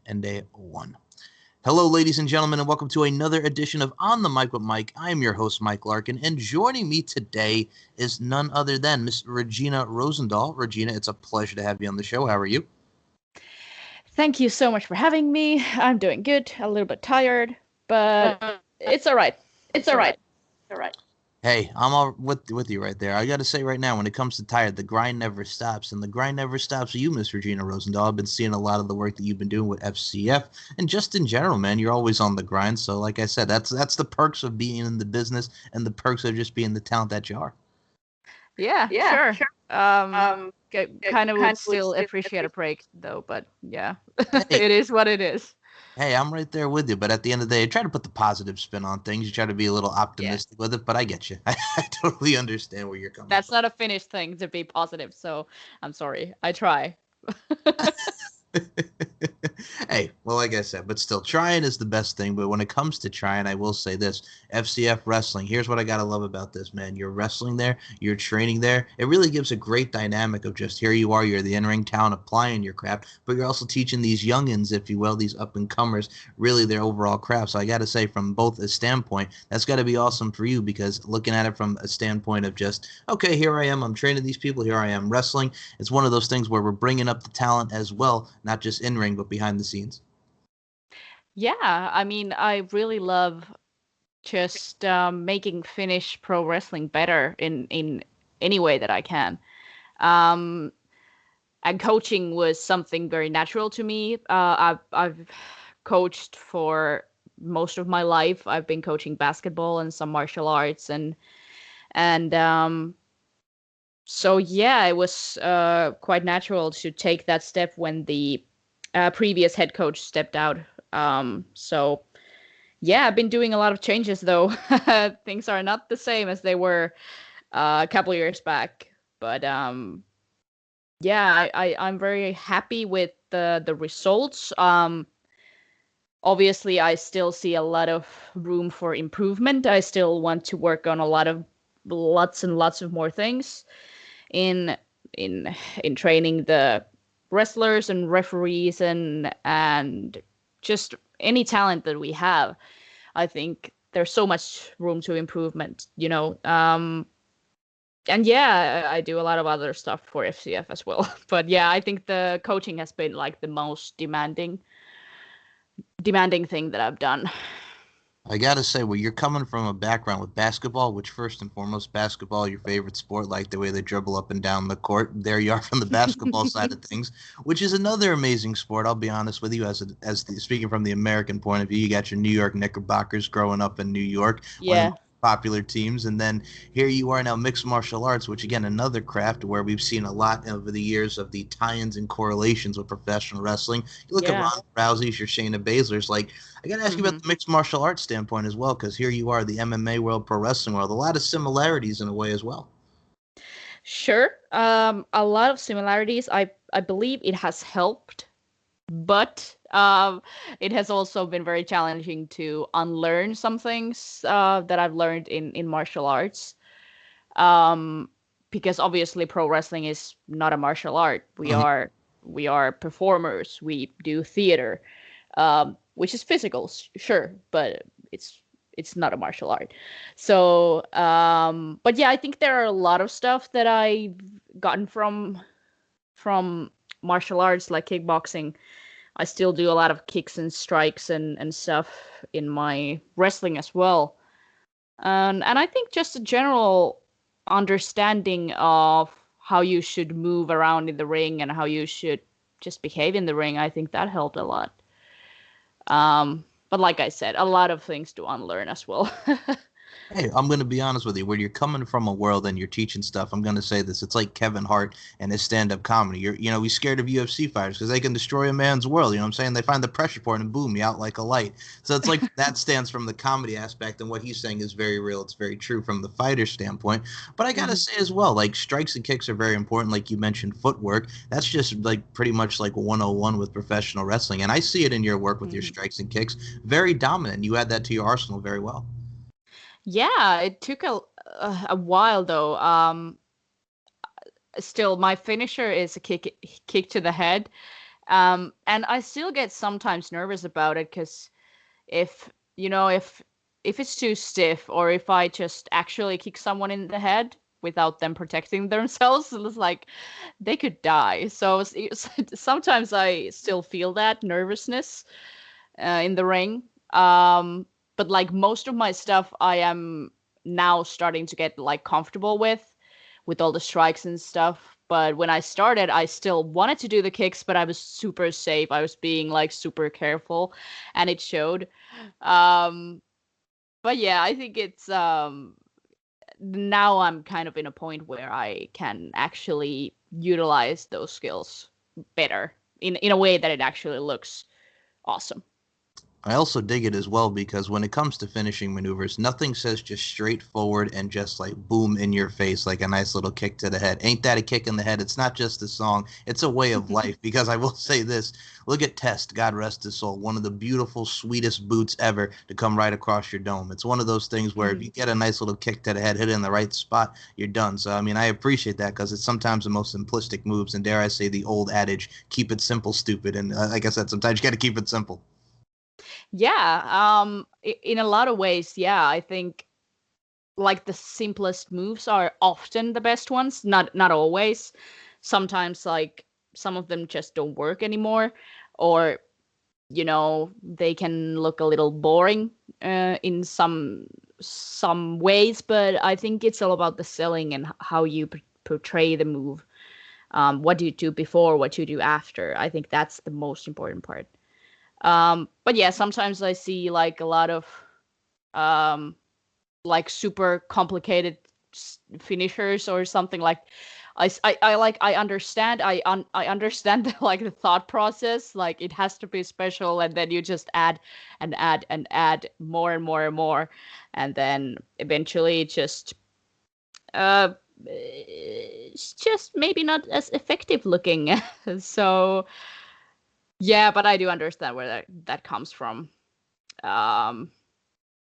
and a 1. Hello, ladies and gentlemen, and welcome to another edition of On the Mic with Mike. I am your host, Mike Larkin, and joining me today is none other than Miss Regina Rosendahl. Regina, it's a pleasure to have you on the show. How are you? Thank you so much for having me. I'm doing good, a little bit tired, but it's all right. It's all right. Hey, I'm all with you right there. I got to say right now, when it comes to tired, the grind never stops, and the grind never stops for you, Miss Regina Rosendahl. I've been seeing a lot of the work that you've been doing with FCF, and just in general, man, you're always on the grind. So, like I said, that's the perks of being in the business, and the perks of just being the talent that you are. Yeah, sure. Kind of would still appreciate a break though, but yeah, Hey, it is what it is. hey, I'm right there with you. But at the end of the day, I try to put the positive spin on things. You try to be a little Yeah, optimistic with it, but I get you. I totally understand where you're coming that's from. not a finished thing to be positive, so I'm sorry. I try. Hey, well, like I said, but still, trying is the best thing. But when it comes to trying, I will say this: FCF wrestling. Here's what I gotta love about this, man. You're wrestling there, you're training there. It really gives a great dynamic of just here you are, you're the in-ring talent applying your craft, but you're also teaching these youngins, if you will, these up and comers, really their overall craft. So I gotta say, from both a standpoint, that's gotta be awesome for you because looking at it from a standpoint of just okay, here I am, I'm training these people, here I am wrestling. It's one of those things where we're bringing up the talent as well, not just in ring, but behind the scenes. Yeah, I mean, I really love just making Finnish pro wrestling better in any way that I can. Um, and coaching was something very natural to me. I've coached for most of my life. I've been coaching basketball and some martial arts, and so yeah, it was quite natural to take that step when the previous head coach stepped out. So yeah, I've been doing a lot of changes though. Things are not the same as they were a couple years back, but yeah, I'm very happy with the results. Obviously, I still see a lot of room for improvement. I still want to work on a lots and lots of more things in in in training the wrestlers and referees and just any talent that we have. I think there's so much room to improvement. And yeah, I do a lot of other stuff for FCF as well. But yeah, I think the coaching has been like the most demanding thing that I've done. I gotta say, well, you're coming from a background with basketball, which first and foremost, basketball, your favorite sport, like the way they dribble up and down the court. There you are from the basketball side of things, which is another amazing sport. I'll be honest with you, speaking from the American point of view, you got your New York Knickerbockers growing up in New York, one of the Yeah, most popular teams, and then here you are now mixed martial arts, which again another craft where we've seen a lot over the years of the tie-ins and correlations with professional wrestling. You look at yeah. Ronda Rousey's, your Shayna Baszler's, like I got to ask you about Hmm. the mixed martial arts standpoint as well, because here you are, the MMA world, pro wrestling world, a lot of similarities in a way as well. Sure. A lot of similarities. I believe it has helped, but it has also been very challenging to unlearn some things that I've learned in martial arts. Um, because obviously pro wrestling is not a martial art. Mhm. We are performers. We do theater, which is physical, sure, but it's not a martial art. So, but yeah, I think there are a lot of stuff that I've gotten from martial arts like kickboxing. I still do a lot of kicks and strikes and stuff in my wrestling as well. And I think just a general understanding of how you should move around in the ring and how you should just behave in the ring, I think that helped a lot. But like I said, a lot of things to unlearn as well. Hey, I'm going to be honest with you. When you're coming from a world and you're teaching stuff, I'm going to say this. It's like Kevin Hart and his stand-up comedy. He's scared of UFC fighters because they can destroy a man's world. You know what I'm saying? They find the pressure point and boom, you out like a light. So it's like that stands from the comedy aspect, and what he's saying is very real. It's very true from the fighter standpoint. But I got to Hmm. say as well, like strikes and kicks are very important. Like you mentioned, footwork. That's just like pretty much like 101 with professional wrestling. And I see it in your work with your Hmm. strikes and kicks. Very dominant. You add that to your arsenal very well. Yeah, it took a while though. Still, my finisher is a kick to the head, And I still get sometimes nervous about it because if you know if it's too stiff or if I just actually kick someone in the head without them protecting themselves, it's like they could die. So sometimes I still feel that nervousness in the ring. But like most of my stuff, I am now starting to get like comfortable with all the strikes and stuff. But when I started, I still wanted to do the kicks, but I was super safe. I was being like super careful, and it showed. Um, but yeah, I think it's now I'm kind of in a point where I can actually utilize those skills better in a way that it actually looks awesome. I also dig it as well because when it comes to finishing maneuvers, nothing says just straightforward and just like boom in your face like a nice little kick to the head. Ain't that a kick in the head? It's not just a song, it's a way of life. Because I will say this, look at Test, God rest his soul, one of the beautiful, sweetest boots ever to come right across your dome. It's one of those things where if you get a nice little kick to the head, hit it in the right spot, you're done. So, I mean, I appreciate that because it's sometimes the most simplistic moves. And dare I say the old adage, keep it simple, stupid. And like I said, sometimes you got to keep it simple. Yeah, in a lot of ways, yeah, I think like the simplest moves are often the best ones, not always. Sometimes like some of them just don't work anymore, or they can look a little boring in some ways, but I think it's all about the selling and how you portray the move. What do you do before, what you do after? I think that's the most important part. But yeah, sometimes I see like a lot of um, like super complicated finishers or something like I understand I understand the, like the thought process, like it has to be special and then you just add and add and add more and more and more, and then eventually uh it's just maybe not as effective looking. So yeah, but I do understand where that comes from. um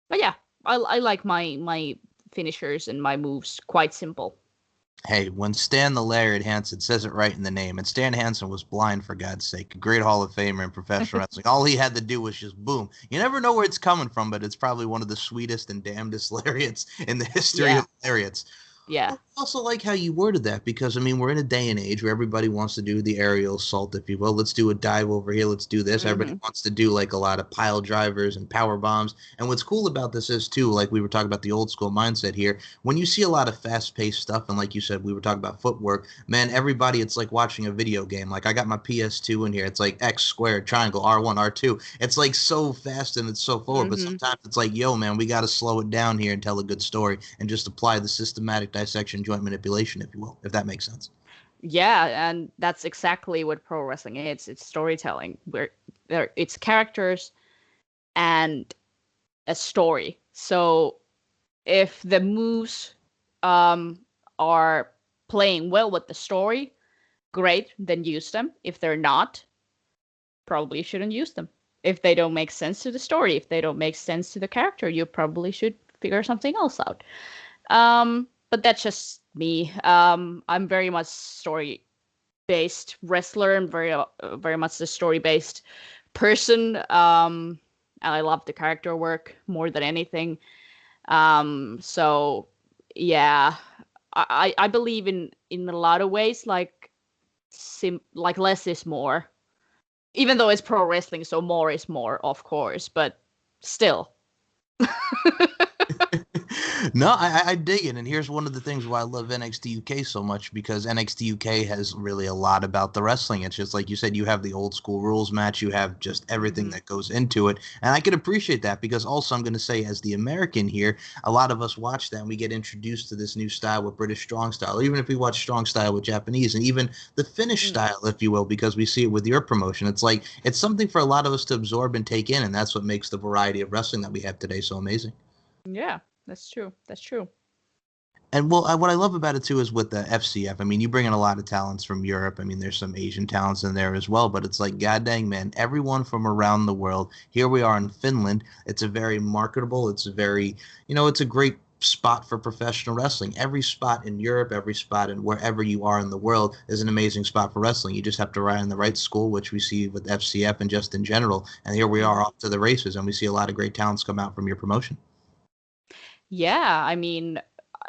but yeah, I like my finishers and my moves quite simple. Hey, when Stan the Lariat Hansen says it right in the name, and Stan Hansen was blind for God's sake, a great Hall of Famer in professional wrestling. All he had to do was just boom. You never know where it's coming from, but it's probably one of the sweetest and damnedest lariats in the history Yeah, of lariats. yeah. I also like how you worded that because I mean we're in a day and age where everybody wants to do the aerial assault, if you will. Let's do a dive over here. Let's do this. Everybody Hmm. wants to do like a lot of pile drivers and power bombs. And what's cool about this is too, like we were talking about the old school mindset here. When you see a lot of fast paced stuff, and like you said, we were talking about footwork. Man, everybody, it's like watching a video game. Like I got my PS2 in here. It's like X squared, triangle, R1, R2. It's like so fast and it's so forward. But Hmm. sometimes it's like, yo, man, we got to slow it down here and tell a good story and just apply the systematic dissection joint manipulation, if you will, if that makes sense. Yeah, and that's exactly what pro wrestling is. It's storytelling where it's characters and a story. So if the moves um are playing well with the story, great, then use them. If they're not, probably shouldn't use them. If they don't make sense to the story, if they don't make sense to the character, you probably should figure something else out. But that's just me. I'm very much story based wrestler and very much the story based person. And I love the character work more than anything. So yeah, I believe in a lot of ways like like less is more. Even though it's pro wrestling, so more is more, of course, but still. No, I dig it. And here's one of the things why I love NXT UK so much because NXT UK has really a lot about the wrestling. It's just like you said, you have the old school rules match, you have just everything Hmm. that goes into it. And I can appreciate that because also I'm going to say, as the American here, a lot of us watch that and we get introduced to this new style with British strong style, or even if we watch strong style with Japanese, and even the Finnish Mm. style, if you will, because we see it with your promotion. It's like it's something for a lot of us to absorb and take in. And that's what makes the variety of wrestling that we have today so amazing. Yeah, that's true. That's true. And well, what I love about it too is with the FCF. I mean, you bring in a lot of talents from Europe. I mean, there's some Asian talents in there as well. But it's like, god dang, man, everyone from around the world. Here we are in Finland. It's a very marketable. It's a very, it's a great spot for professional wrestling. Every spot in Europe, every spot in wherever you are in the world is an amazing spot for wrestling. You just have to ride in the right school, which we see with FCF and just in general. And here we are off to the races, and we see a lot of great talents come out from your promotion. Yeah, I mean,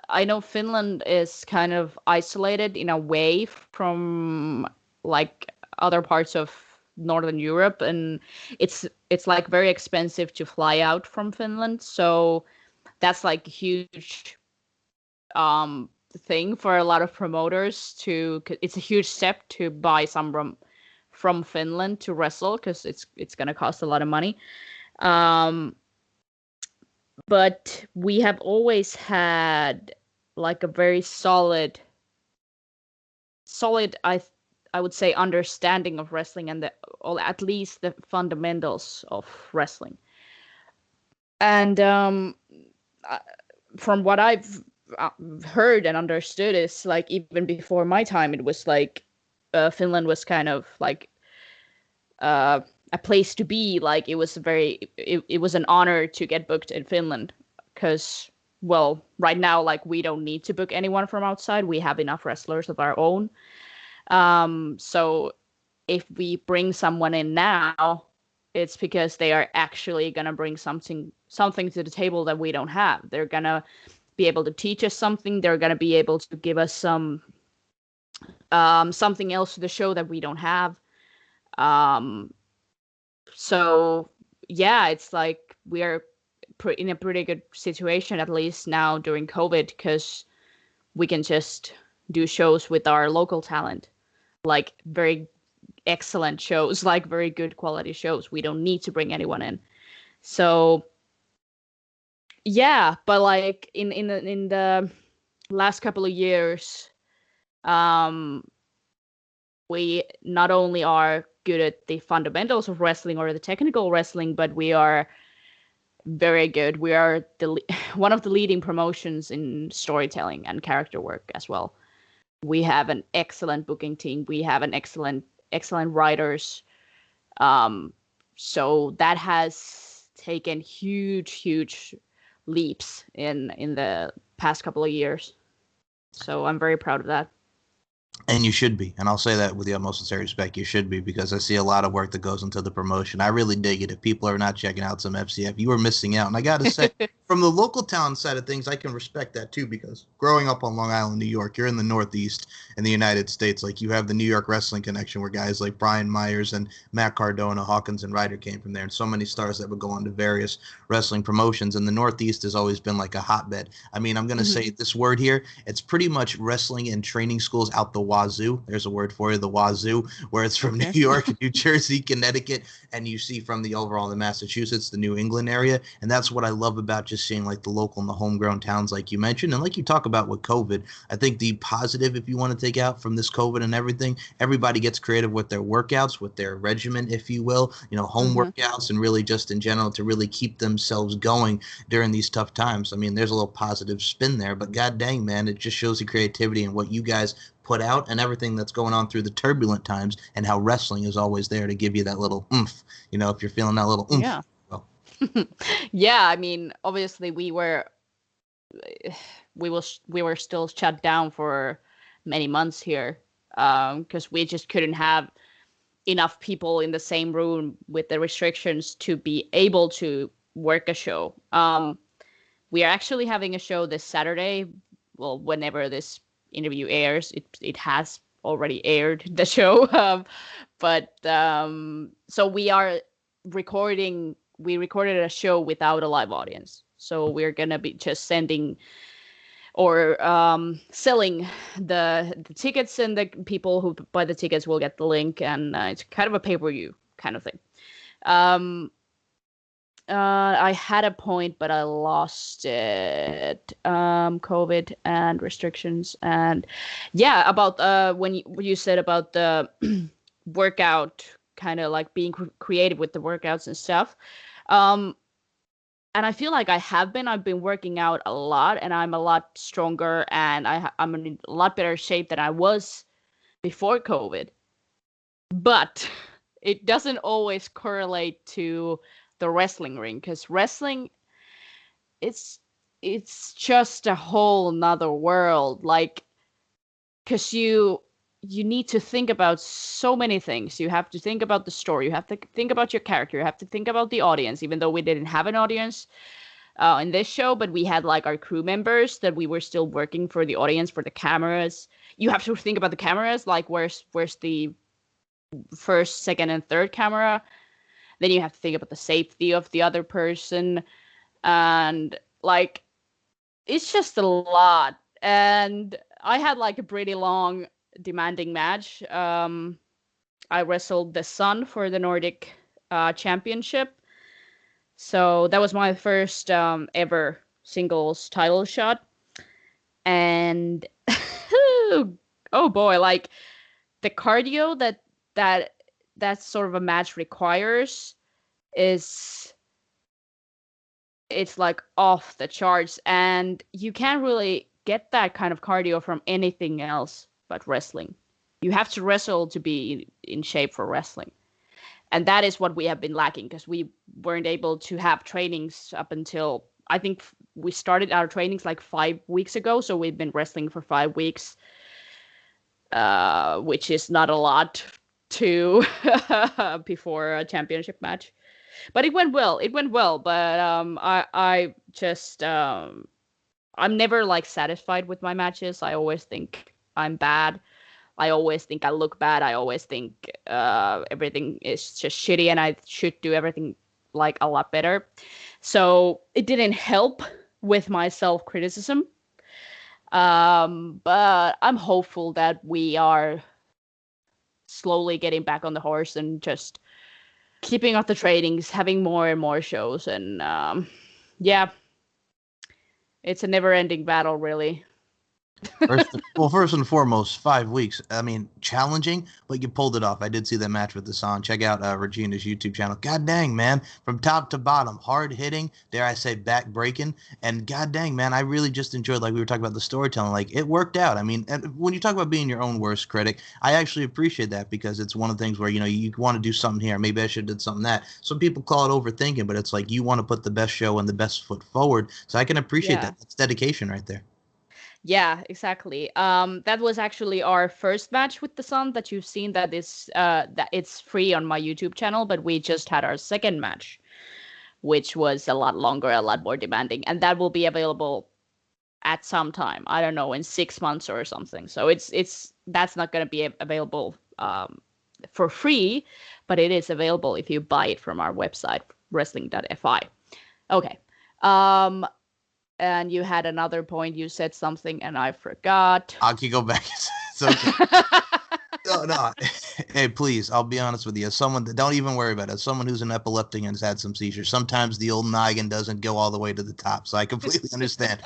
I know Finland is kind of isolated in a way from like other parts of Northern Europe, and it's like very expensive to fly out from Finland. So that's like a huge thing for a lot of promoters to it's a huge step to buy some from Finland to wrestle because it's going to cost a lot of money. Um, but we have always had like a very solid I would say understanding of wrestling and the or at least the fundamentals of wrestling. And from what I've heard and understood is like even before my time it was like Finland was kind of like a place to be. Like it was an honor to get booked in Finland because well right now like we don't need to book anyone from outside. We have enough wrestlers of our own. So if we bring someone in now, it's because they are actually gonna bring something to the table that we don't have. They're gonna be able to teach us something. They're gonna be able to give us something else to the show that we don't have. Um, so yeah, it's like we are in a pretty good situation at least now during COVID because we can just do shows with our local talent, like very excellent shows, like very good quality shows. We don't need to bring anyone in. So yeah, but like in the last couple of years, um, we not only are good at the fundamentals of wrestling or the technical wrestling, but we are very good. We are one of the leading promotions in storytelling and character work as well. We have an excellent booking team. We have an excellent writers. Um, so that has taken huge leaps in the past couple of years. So I'm very proud of that. And you should be. And I'll say that with the utmost sincere respect. You should be because I see a lot of work that goes into the promotion. I really dig it. If people are not checking out some FCF, you are missing out. And I got to say, from the local talent side of things, I can respect that too because growing up on Long Island, New York, you're in the Northeast in the United States. Like you have the New York wrestling connection where guys like Brian Myers and Matt Cardona, Hawkins, and Ryder came from there. And so many stars that would go on to various wrestling promotions. And the Northeast has always been like a hotbed. I mean, I'm going to say this word here. It's pretty much wrestling and training schools out the wazoo. There's a word for you, the wazoo, where it's from New York, New Jersey, Connecticut, and you see from the overall the Massachusetts, the New England area. And that's what I love about just seeing like the local and the homegrown towns like you mentioned. And like you talk about with COVID, I think the positive, if you want to take out from this COVID and everything, everybody gets creative with their workouts, with their regimen, if you will, home workouts and really just in general to really keep themselves going during these tough times. I mean, there's a little positive spin there, but god dang, man, it just shows the creativity and what you guys put out and everything that's going on through the turbulent times and how wrestling is always there to give you that little oomph, if you're feeling that little oomph. Yeah. Well. Yeah, I mean, obviously we were still shut down for many months here because we just couldn't have enough people in the same room with the restrictions to be able to work a show. We are actually having a show this Saturday. Well, whenever this interview airs, it has already aired the show. But so we recorded a show without a live audience. So we're gonna be just sending or selling the tickets, and the people who buy the tickets will get the link, and it's kind of a pay-per-view kind of thing. I had a point, but I lost it. COVID and restrictions, and yeah, about when you said about the workout, kind of like being creative with the workouts and stuff. And I feel like I've been working out a lot, and I'm a lot stronger, and I'm in a lot better shape than I was before COVID. But it doesn't always correlate to the wrestling ring, because wrestling, it's it's just a whole nother world. Like, because you need to think about so many things. You have to think about the story. You have to think about your character. You have to think about the audience. Even though we didn't have an audience in this show, but we had like our crew members that we were still working for the audience, for the cameras. You have to think about the cameras. Like, where's the first, second, and third camera? Then you have to think about the safety of the other person, and like it's just a lot. And I had like a pretty long, demanding match. I wrestled the Sun for the Nordic Championship. So that was my first ever singles title shot. And oh boy, like the cardio that that sort of a match requires is it's like off the charts, and you can't really get that kind of cardio from anything else but wrestling. You have to wrestle to be in shape for wrestling, and that is what we have been lacking because we weren't able to have trainings up until I think we started our trainings like 5 weeks ago. So we've been wrestling for 5 weeks, which is not a lot to before a championship match. But it went well. It went well. But I just I'm never like satisfied with my matches. I always think I'm bad. I always think I look bad. I always think everything is just shitty, and I should do everything like a lot better. So it didn't help with my self-criticism. But I'm hopeful that we are slowly getting back on the horse and just keeping up the trainings, having more and more shows, and yeah, it's a never-ending battle, really. First and foremost, 5 weeks. I mean, challenging, but you pulled it off. I did see that match with the San. Check out Regina's YouTube channel. God dang, man, from top to bottom, hard hitting, dare I say, back breaking, and god dang, man, I really just enjoyed. Like we were talking about the storytelling, like it worked out. I mean, and when you talk about being your own worst critic, I actually appreciate that because it's one of the things where you want to do something here. Maybe I should have did something that. Some people call it overthinking, but it's like you want to put the best show and the best foot forward. So I can appreciate Yeah. that. That's dedication right there. Yeah, exactly. That was actually our first match with the Sun that you've seen. That it's free on my YouTube channel, but we just had our second match, which was a lot longer, a lot more demanding, and that will be available at some time. I don't know, in 6 months or something. So it's that's not going to be available for free, but it is available if you buy it from our website wrestling.fi. Okay. Um, and you had another point. You said something, and I forgot. I can go back. It's okay. No. Hey, please. I'll be honest with you. As someone that don't even worry about it. As someone who's an epileptic and has had some seizures, sometimes the old noggin doesn't go all the way to the top. So I completely understand.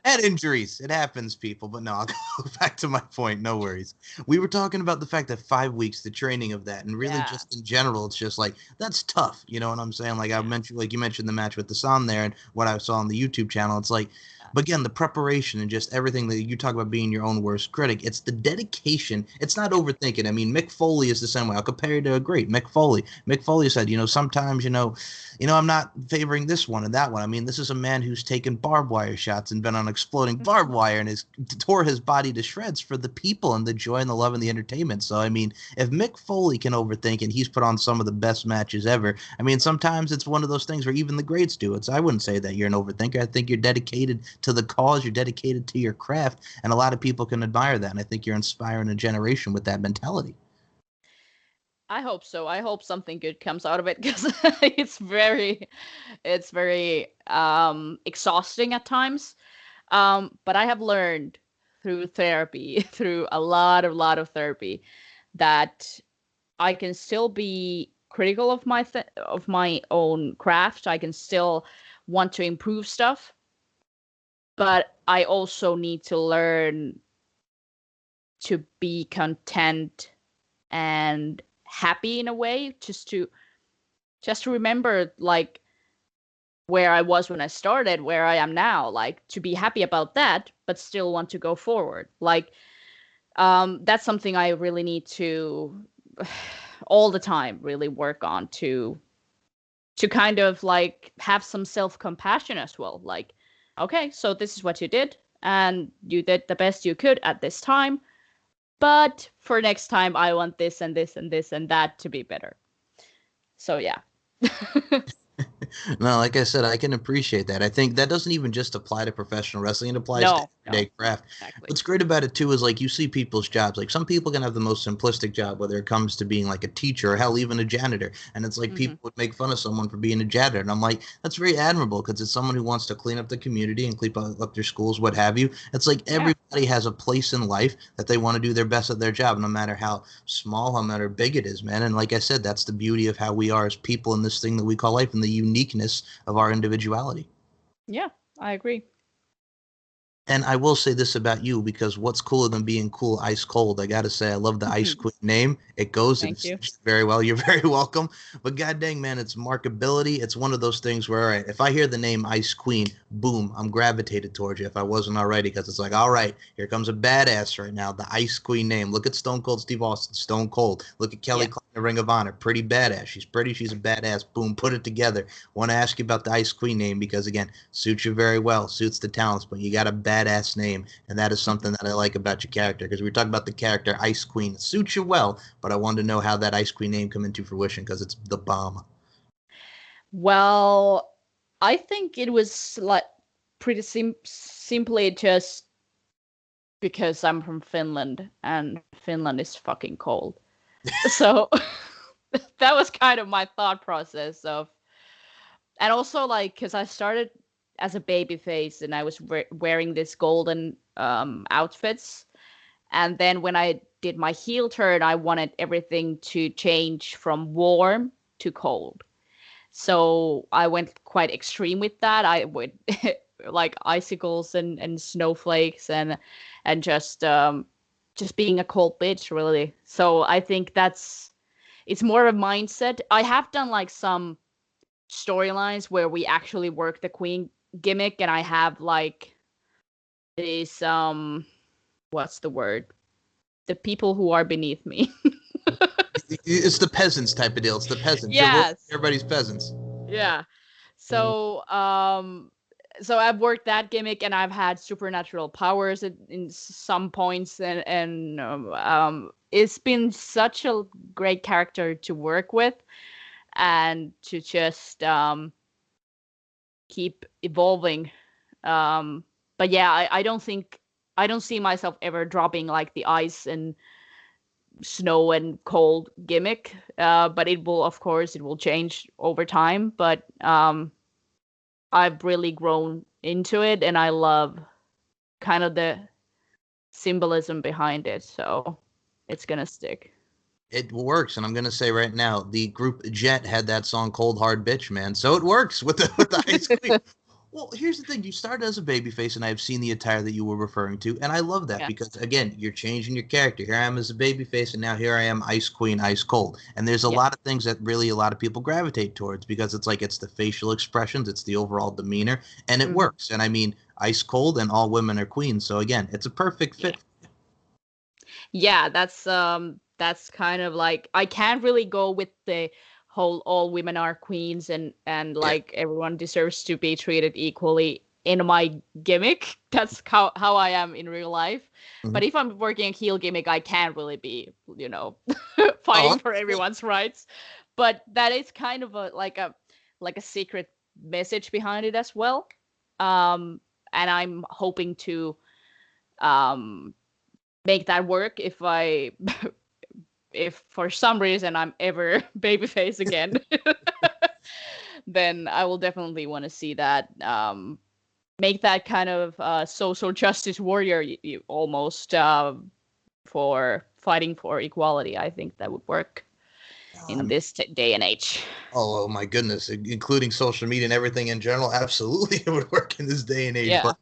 Head injuries. It happens, people. But no, I'll go back to my point. No worries. We were talking about the fact that 5 weeks, the training of that, and really Yeah. just in general, it's just like that's tough. You know what I'm saying? Like I mentioned, like you mentioned the match with the San there, and what I saw on the YouTube channel. It's like. But again, the preparation and just everything that you talk about being your own worst critic, it's the dedication. It's not overthinking. I mean, Mick Foley is the same way. I'll compare you to a great Mick Foley. Mick Foley said, sometimes, I'm not favoring this one and that one. I mean, this is a man who's taken barbed wire shots and been on exploding barbed wire and has tore his body to shreds for the people and the joy and the love and the entertainment. So, I mean, if Mick Foley can overthink and he's put on some of the best matches ever, I mean, sometimes it's one of those things where even the greats do it. So I wouldn't say that you're an overthinker. I think you're dedicated to the cause, you're dedicated to your craft, and a lot of people can admire that. And I think you're inspiring a generation with that mentality. I hope so. I hope something good comes out of it because it's very exhausting at times. But I have learned through therapy, through a lot of therapy, that I can still be critical of my own craft. I can still want to improve stuff, but I also need to learn to be content and happy in a way, just to remember like where I was when I started, where I am now, like to be happy about that, but still want to go forward. Like that's something I really need to all the time really work on to kind of like have some self-compassion as well. Like okay, so this is what you did, and you did the best you could at this time. But for next time, I want this and this and this and that to be better. So yeah. No, like I said, I can appreciate that. I think that doesn't even just apply to professional wrestling; it applies to No, no, everyday craft. exactly. What's great about it too is like you see people's jobs. Like some people can have the most simplistic job, whether it comes to being like a teacher or hell, even a janitor. And it's like Hmm. people would make fun of someone for being a janitor, and I'm like, that's very admirable because it's someone who wants to clean up the community and clean up their schools, what have you. It's like Yeah. everybody has a place in life that they want to do their best at their job, no matter how small, no matter big it is, man. And like I said, that's the beauty of how we are as people in this thing that we call life and the uniqueness of our individuality. Yeah, I agree. And I will say this about you because what's cooler than being cool ice cold? I gotta say, I love the Ice Queen name. It goes, Thank it's you. very well. You're very welcome. But god dang, man, it's markability. It's one of those things where, all right, if I hear the name Ice Queen, boom, I'm gravitated towards you if I wasn't already, because it's like, all right, here comes a badass right now. The Ice Queen name. Look at Stone Cold Steve Austin, Stone Cold. Look at Kelly Yeah. Klein, the Ring of Honor. Pretty badass. She's pretty, she's a badass. Boom, put it together. Want to ask you about the Ice Queen name because, again, suits you very well, suits the talents, but you got a badass name. And that is something that I like about your character because we were talking about the character Ice Queen. It suits you well, but I wanted to know how that Ice Queen name come into fruition because it's the bomb. Well, I think it was like pretty simply just because I'm from Finland and Finland is fucking cold. So that was kind of my thought process of, and also like because I started as a baby face and I was wearing this golden outfits, and then when I did my heel turn, I wanted everything to change from warm to cold. So I went quite extreme with that. I would like icicles and snowflakes and just being a cold bitch really. So I think that's it's more of a mindset. I have done like some storylines where we actually work the queen gimmick and I have like these what's the word? The people who are beneath me. It's the peasants type of deal. It's the peasants. Yes. Everybody's peasants. Yeah. So so I've worked that gimmick and I've had supernatural powers in some points and it's been such a great character to work with and to just keep evolving. But yeah, I don't think I don't see myself ever dropping like the ice and snow and cold gimmick. But it will, of course, it will change over time. But I've really grown into it, and I love kind of the symbolism behind it. So it's gonna stick. It works, and I'm gonna say right now, the group Jet had that song "Cold Hard Bitch," man. So it works with the Ice Queen. Well, here's the thing. You started as a babyface, and I've seen the attire that you were referring to, and I love that Yeah. because, again, you're changing your character. Here I am as a babyface, and now here I am, Ice Queen, Ice Cold. And there's a Yeah. lot of things that really a lot of people gravitate towards because it's like it's the facial expressions, it's the overall demeanor, and it Mhm. works. And I mean, Ice Cold, and all women are queens. So again, it's a perfect Yeah. fit. Yeah, that's kind of like I can't really go with the whole all women are queens and Yeah. like everyone deserves to be treated equally in my gimmick. That's how I am in real life. Mhm. But if I'm working a heel gimmick, I can't really be, Oh, fighting for everyone's rights. But that is kind of a secret message behind it as well. Um and I'm hoping to um make that work if for some reason I'm ever babyface again, then I will definitely want to see that. Make that kind of social justice warrior almost for fighting for equality. I think that would work I in mean, this day and age. oh my goodness, including social media and everything in general, absolutely it would work in this day and age. Yeah. But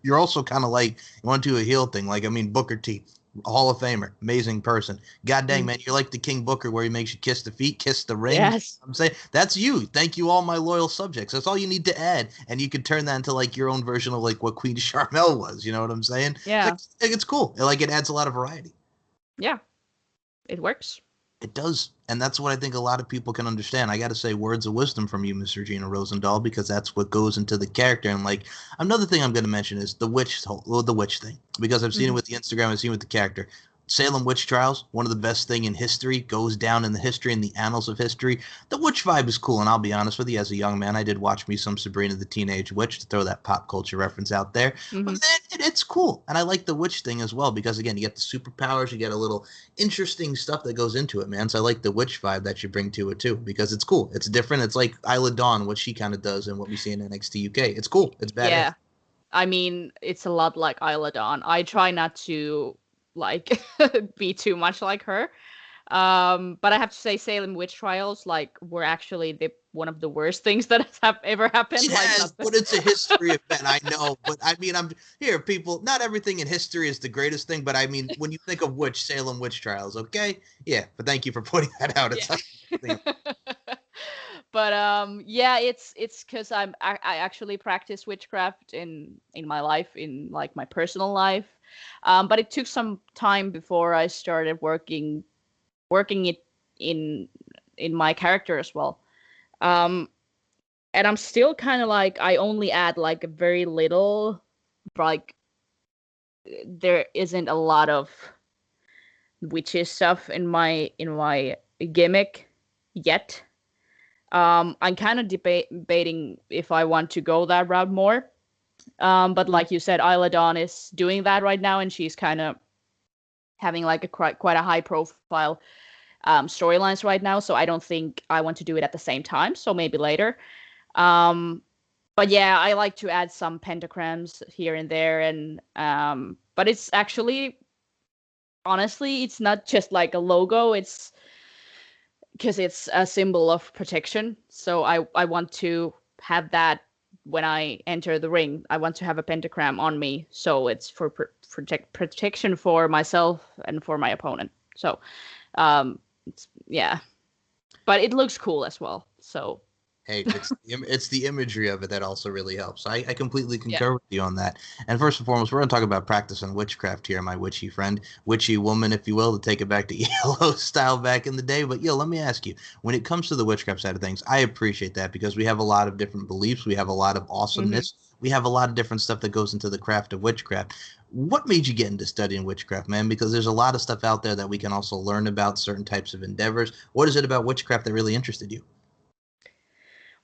you're also kind of like you want to do a heel thing. Like I mean, Booker T, Hall of Famer, amazing person. God dang, Mm. man, you're like the King Booker, where he makes you kiss the feet, kiss the ring. You know Yes. what I'm saying that's you. Thank you, all my loyal subjects. That's all you need to add, and you can turn that into like your own version of like what Queen Charmel was. You know what I'm saying? Yeah. Like it's cool. Like it adds a lot of variety. Yeah. It works. It does. And that's what I think a lot of people can understand. I got to say words of wisdom from you, Miss Regina Rosendahl, because that's what goes into the character. And like another thing I'm going to mention is the witch thing, because I've seen it Hmm. with the Instagram, I've seen it with the character. Salem witch trials, one of the best thing in history, goes down in the history, in the annals of history. The witch vibe is cool, and I'll be honest with you, as a young man, I did watch me some Sabrina the Teenage Witch, to throw that pop culture reference out there. But Hmm. man, it's cool, and I like the witch thing as well because again, you get the superpowers, you get a little interesting stuff that goes into it, man. So I like the witch vibe that you bring to it too, because it's cool. It's different. It's like Isla Dawn, what she kind of does and what we see in NXT UK. It's cool. It's badass. Yeah. I mean, it's a lot like Isla Dawn. I try not to like be too much like her. But I have to say, Salem witch trials like were actually the one of the worst things that has ever happened. It Like has, not the but it's a history event. I know, but I mean, I'm here, people. Not everything in history is the greatest thing, but I mean, when you think of Salem witch trials, okay, yeah. But thank you for pointing that out. It's yeah. But yeah, it's because I actually practice witchcraft in my life, in like my personal life. But it took some time before I started working it in in my character as well. Um, and I'm still kind of like I only add like a very little, like there isn't a lot of witchy stuff in my gimmick yet. I'm kind of debating if I want to go that route more. But like you said, Isla Dawn is doing that right now, and she's kind of having like a quite a high profile storylines right now. So I don't think I want to do it at the same time. So maybe later. Um, but yeah, I like to add some pentagrams here and there, and but it's actually honestly, it's not just like a logo. It's because it's a symbol of protection. So I want to have that when I enter the ring. I want to have a pentagram on me, so it's for protection for myself and for my opponent. So yeah, but it looks cool as well. So Hey, it's the imagery of it that also really helps. I completely yeah. concur with you on that. And first and foremost, we're going to talk about practicing witchcraft here, my witchy friend, witchy woman, if you will, to take it back to ELO style back in the day. But let me ask you, when it comes to the witchcraft side of things, I appreciate that because we have a lot of different beliefs, we have a lot of Hmm. awesomeness, we have a lot of different stuff that goes into the craft of witchcraft. What made you get into studying witchcraft, man? Because there's a lot of stuff out there that we can also learn about certain types of endeavors. What is it about witchcraft that really interested you?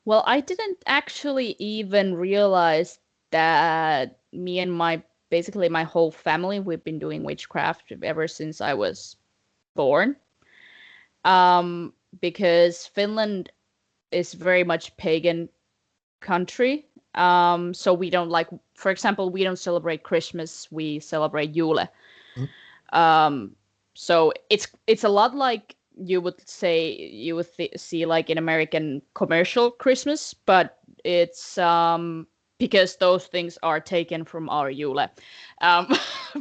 Well, I didn't actually even realize that me and my basically my whole family we've been doing witchcraft ever since I was born. Um, because Finland is very much pagan country. So we don't like, for example, we don't celebrate Christmas. We celebrate Yule. Mhm. Um, so it's a lot like you would say you would see like in American commercial Christmas, but it's because those things are taken from our Yule. Um,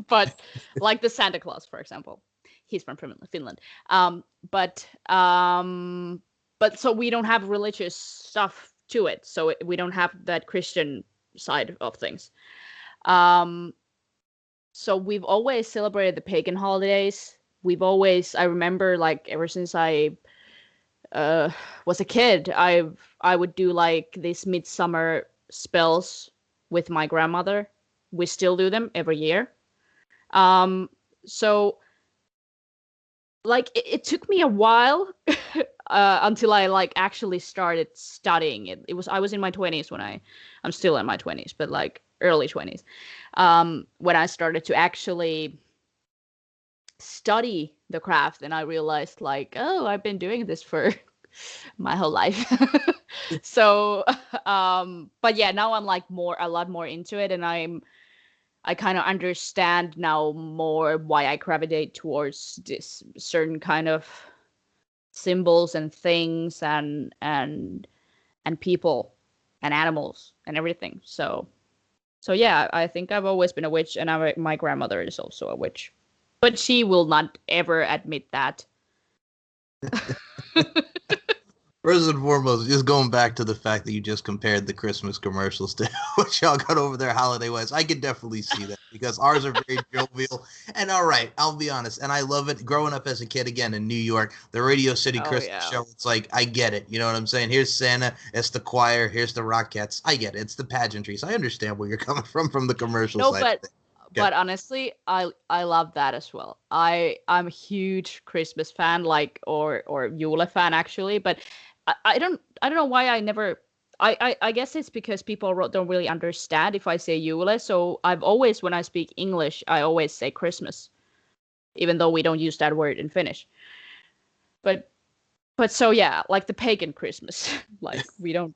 but like the Santa Claus, for example, he's from Finland. Um, but um, but so we don't have religious stuff to it, so we don't have that Christian side of things. Um, so we've always celebrated the pagan holidays. We've always, I remember, like ever since I uh, was a kid, I would do like these midsummer spells with my grandmother. We still do them every year. Um, so like it took me a while until I like actually started studying it. It was I was in my 20s when I'm still in my 20s, but like early 20s. When I started to actually study the craft and I realized like, oh, I've been doing this for my whole life. So but yeah, now I'm like a lot more into it and I kind of understand now more why I gravitate towards this certain kind of symbols and things and people and animals and everything. So yeah, I think I've always been a witch, and my grandmother is also a witch, but she will not ever admit that. First and foremost, just going back to the fact that you just compared the Christmas commercials to what y'all got over there holiday-wise, I can definitely see that because ours are very jovial. And all right, I'll be honest, and I love it. Growing up as a kid, again, in New York, the Radio City Oh Christmas yeah. show, it's like, I get it. You know what I'm saying? Here's Santa, it's the choir, here's the Rockettes. I get it. It's the pageantry. So I understand where you're coming from the commercial No, side. but honestly, I love that as well. I'm a huge Christmas fan, like or Yule fan actually, but I don't know why I never. I guess it's because people don't really understand if I say Yule. So I've always, when I speak English, I always say Christmas, even though we don't use that word in Finnish. But so yeah, like the pagan Christmas, like we don't.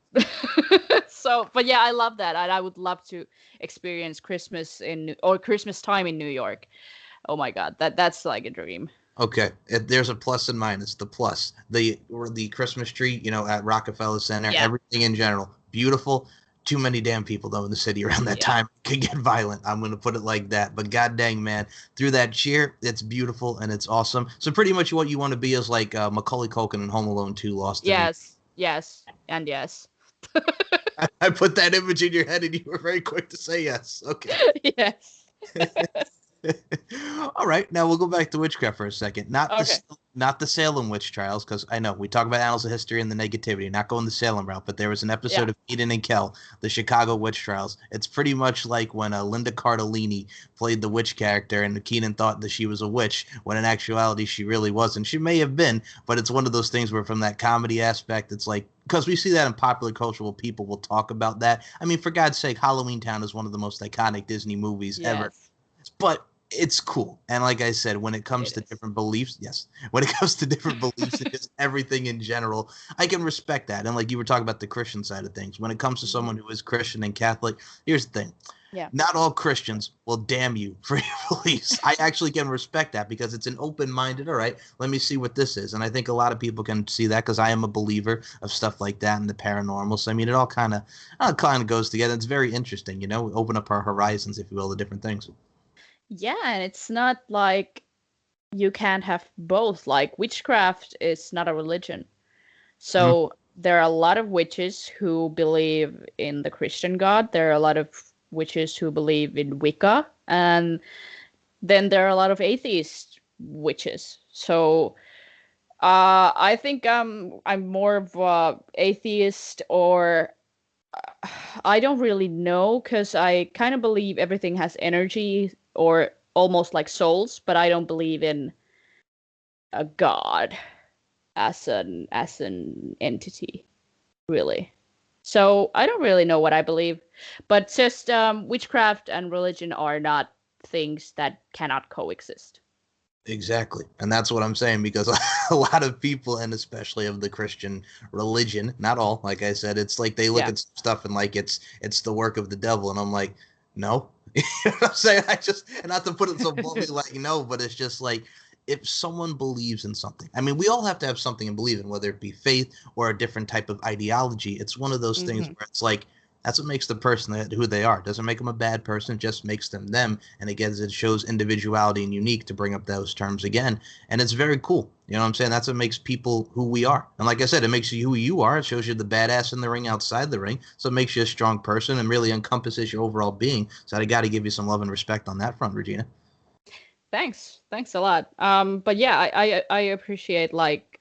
So, but yeah, I love that, and I would love to experience Christmas or Christmas time in New York. Oh my God, that's like a dream. Okay, there's a plus and minus. The plus, the Christmas tree, at Rockefeller Center, Yeah, everything in general, beautiful. Too many damn people though in the city around that yeah, time. It could get violent. I'm gonna put it like that. But god dang, man, through that cheer, it's beautiful and it's awesome. So pretty much what you want to be is like Macaulay Culkin in Home Alone 2, Lost in New York. yes, yes, and yes, I put that image in your head and you were very quick to say yes. Okay. yes. All right, now we'll go back to witchcraft for a second. Okay. Not the Salem witch trials, because I know we talk about annals of history and the negativity, not going the Salem route. But there was an Yeah. episode of Eden and Kell, the Chicago witch trials. It's pretty much like when Linda Cardellini played the witch character, and Keenan thought that she was a witch, when in actuality she really wasn't. She may have been, but it's one of those things where, from that comedy aspect, it's like, because we see that in popular culture, where people will talk about that. I mean, for God's sake, Halloween Town is one of the most iconic Disney movies ever. Yes, But it's cool. And like I said, when it comes it to is. different beliefs, yes, when it comes to different beliefs and just everything in general, I can respect that. And like you were talking about the Christian side of things, when it comes to Mhm. someone who is Christian and Catholic, here's the thing. Yeah. Not all Christians will damn you for your beliefs. I actually can respect that because it's an open-minded, all right, let me see what this is. And I think a lot of people can see that because I am a believer of stuff like that and the paranormal. So I mean, it all kind of goes together. It's very interesting, open up our horizons, if you will, to different things. Yeah, and it's not like you can't have both. Like witchcraft is not a religion. Mm, So there are a lot of witches who believe in the Christian God. There are a lot of witches who believe in Wicca, and then there are a lot of atheist witches. So I think I'm more of a atheist, or I don't really know because I kind of believe everything has energy or almost like souls, but I don't believe in a god as an entity, really. So I don't really know what I believe, but just witchcraft and religion are not things that cannot coexist. exactly. And that's what I'm saying because a lot of people, and especially of the Christian religion, not all, like I said, it's like they look Yeah. at stuff and like it's the work of the devil. And I'm like, no. You know what I'm saying? I just, and not to put it so bluntly, like, no, but it's just like, if someone believes in something, I mean, we all have to have something to believe in, whether it be faith or a different type of ideology. It's one of those things Hmm. where it's like, that's what makes the person who they are. It doesn't make them a bad person, it just makes them them. And again, it shows individuality and unique, to bring up those terms again. And it's very cool. You know what I'm saying? That's what makes people who we are. And like I said, it makes you who you are. It shows you the badass in the ring, outside the ring. So it makes you a strong person and really encompasses your overall being. So I got to give you some love and respect on that front, Regina. Thanks a lot. But yeah, I appreciate like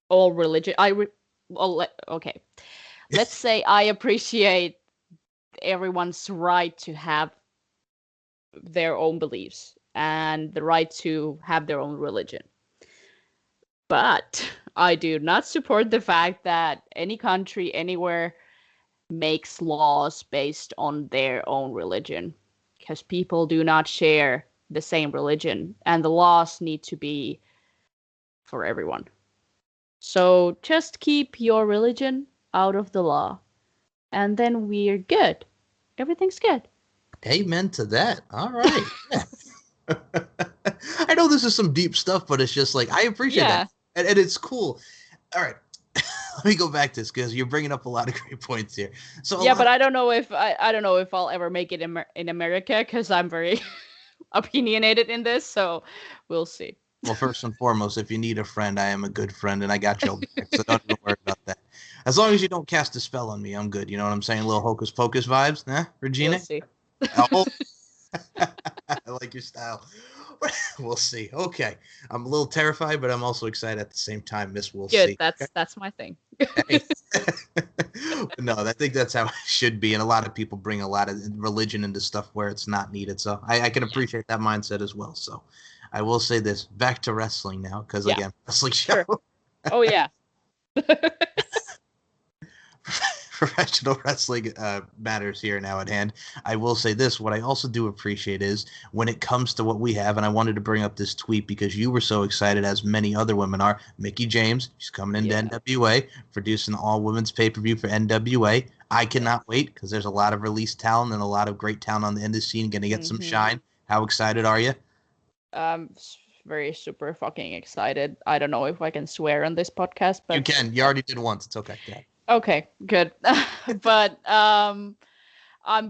all religion. Okay. Let's say I appreciate everyone's right to have their own beliefs and the right to have their own religion. But I do not support the fact that any country anywhere makes laws based on their own religion, because people do not share the same religion and the laws need to be for everyone. So just keep your religion out of the law and then we're good. Everything's good. Amen to that. All right. Yeah. I know this is some deep stuff, but it's just like, I appreciate that. Yeah. And it's cool. All right. Let me go back to this because you're bringing up a lot of great points here. So a Yeah, lot but of, I don't know if I'll ever make it in America because I'm very opinionated in this. So we'll see. well, first and foremost, if you need a friend, I am a good friend and I got your back. So don't even worry about that. As long as you don't cast a spell on me, I'm good. You know what I'm saying? Little hocus pocus vibes, We'll Regina? see. Oh, I like your style. We'll see. Okay. I'm a little terrified, but I'm also excited at the same time, Miss We'll Good. See. That's my thing. Hey. No, I think that's how it should be. And a lot of people bring a lot of religion into stuff where it's not needed. So I can appreciate that mindset as well. So I will say this back to wrestling now, because Yeah. again, wrestling show. Sure. Oh yeah. Professional wrestling matters here now at hand. I will say this. What I also do appreciate is when it comes to what we have, and I wanted to bring up this tweet because you were so excited, as many other women are. Mickey James, she's coming into NWA, producing an all-women's pay-per-view for NWA. I cannot wait because there's a lot of released talent and a lot of great talent on the indie scene going to get some shine. How excited are you? Very super fucking excited. I don't know if I can swear on this podcast, but You can. You already did once. It's okay. Yeah. Okay, good. But I'm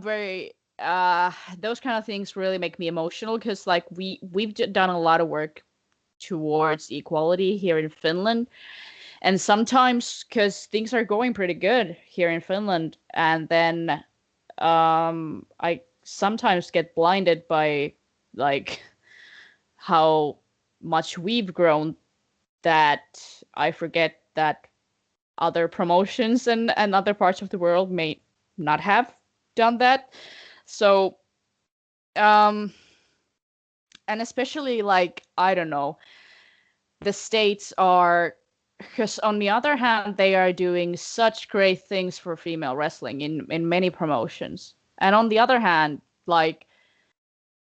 very those kind of things really make me emotional because like we've done a lot of work towards equality here in Finland, and sometimes because things are going pretty good here in Finland, and then I sometimes get blinded by like how much we've grown that I forget that other promotions and other parts of the world may not have done that. So, and especially like, I don't know, the States are, because on the other hand, they are doing such great things for female wrestling in many promotions. And on the other hand, like,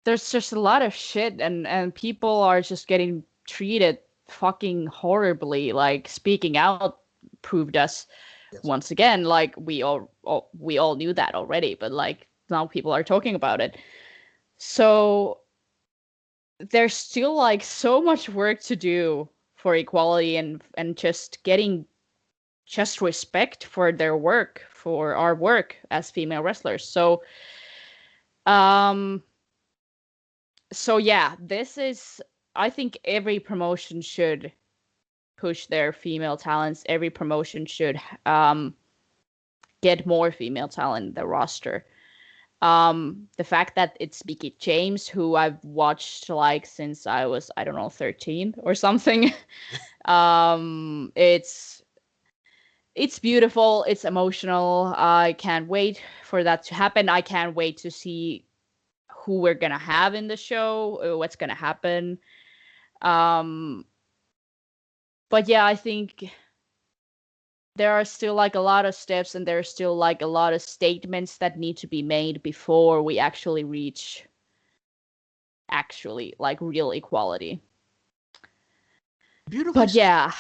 there's just a lot of shit and people are just getting treated fucking horribly. Like, speaking out proved us once again, like we all knew that already, but like now people are talking about it. So there's still like so much work to do for equality and just getting just respect for their work, for our work as female wrestlers. Um so yeah, this is, I think every promotion should push their female talents. Every promotion should get more female talent in the roster. The fact that it's Mickey James, who I've watched like since I was, I don't know, 13 or something. It's beautiful, it's emotional. I can't wait for that to happen. I can't wait to see who we're gonna have in the show, what's gonna happen. But yeah, I think there are still like a lot of steps and there's still like a lot of statements that need to be made before we actually reach actually like real equality. Beautiful. But yeah.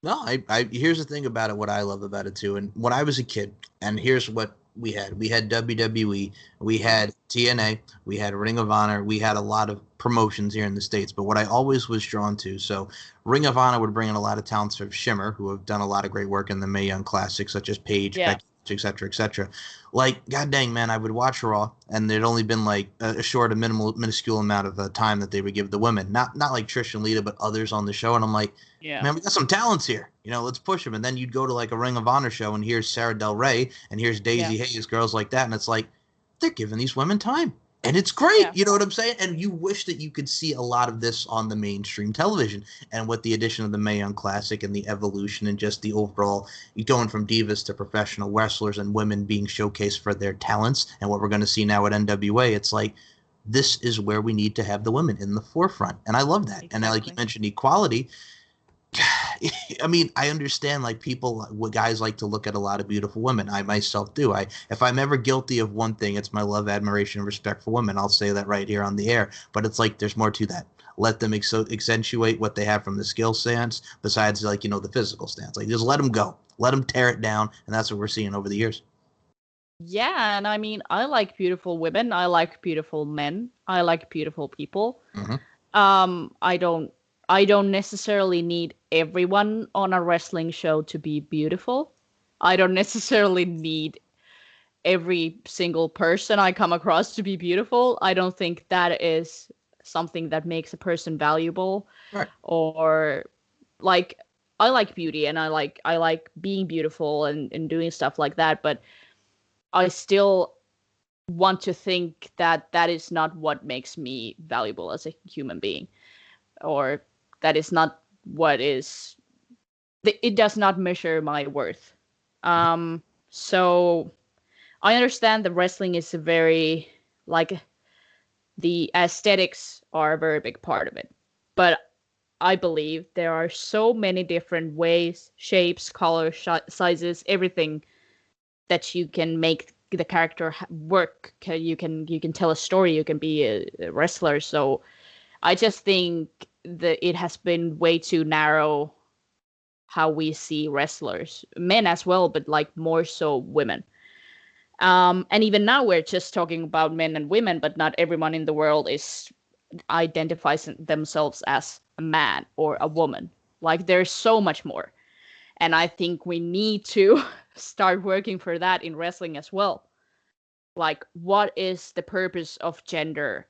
No, I here's the thing about it, what I love about it too. And when I was a kid, and here's what we had. We had WWE, we had TNA, we had Ring of Honor, we had a lot of promotions here in the States. But what I always was drawn to, so Ring of Honor would bring in a lot of talents of Shimmer, who have done a lot of great work in the Mae Young Classic, such as Paige, Becky, et cetera, et cetera. Like, god dang, man, I would watch Raw, and there'd only been like a short, minuscule amount of time that they would give the women. Not like Trish and Lita, but others on the show. And I'm like, man, we got some talents here. You know, let's push them. And then you'd go to like a Ring of Honor show, and here's Sarah Del Rey, and here's Daisy Hayes, girls like that. And it's like, they're giving these women time. And it's great. You know what I'm saying? And you wish that you could see a lot of this on the mainstream television. And with the addition of the Mae Young Classic and the evolution and just the overall going from divas to professional wrestlers and women being showcased for their talents and what we're going to see now at NWA, it's like, this is where we need to have the women in the forefront. And I love that. And like you mentioned, equality. I mean, I understand like guys like to look at a lot of beautiful women. I myself do. If I'm ever guilty of one thing, it's my love, admiration, and respect for women. I'll say that right here on the air. But it's like there's more to that. Let them accentuate what they have from the skill stance, besides like the physical stance. Like just let them go, let them tear it down, and that's what we're seeing over the years. Yeah, and I mean, I like beautiful women. I like beautiful men. I like beautiful people. I don't necessarily need everyone on a wrestling show to be beautiful. I don't necessarily need every single person I come across to be beautiful. I don't think that is something that makes a person valuable. Right. Or like I like beauty and I like being beautiful and doing stuff like that, but I still want to think that that is not what makes me valuable as a human being, or that is not what is it does not measure my worth. So I understand that wrestling is a very like the aesthetics are a very big part of it, but I believe there are so many different ways, shapes, colors, sizes, everything that you can make the character work. You can tell a story. You can be a wrestler. So I just think that it has been way too narrow how we see wrestlers, men as well, but like more so women. And even now we're just talking about men and women, but not everyone in the world is identifies themselves as a man or a woman. Like there's so much more. And I think we need to start working for that in wrestling as well. Like, what is the purpose of gender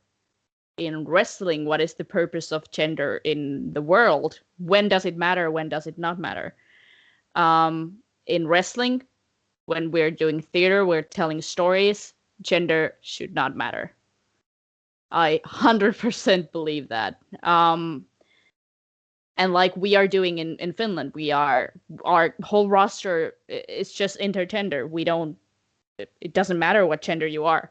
in wrestling? What is the purpose of gender in the world? When does it matter? When does it not matter? In wrestling, when we're doing theater, we're telling stories, gender should not matter. I 100% believe that. And like we are doing in Finland, our whole roster is just intergender. We don't, it doesn't matter what gender you are.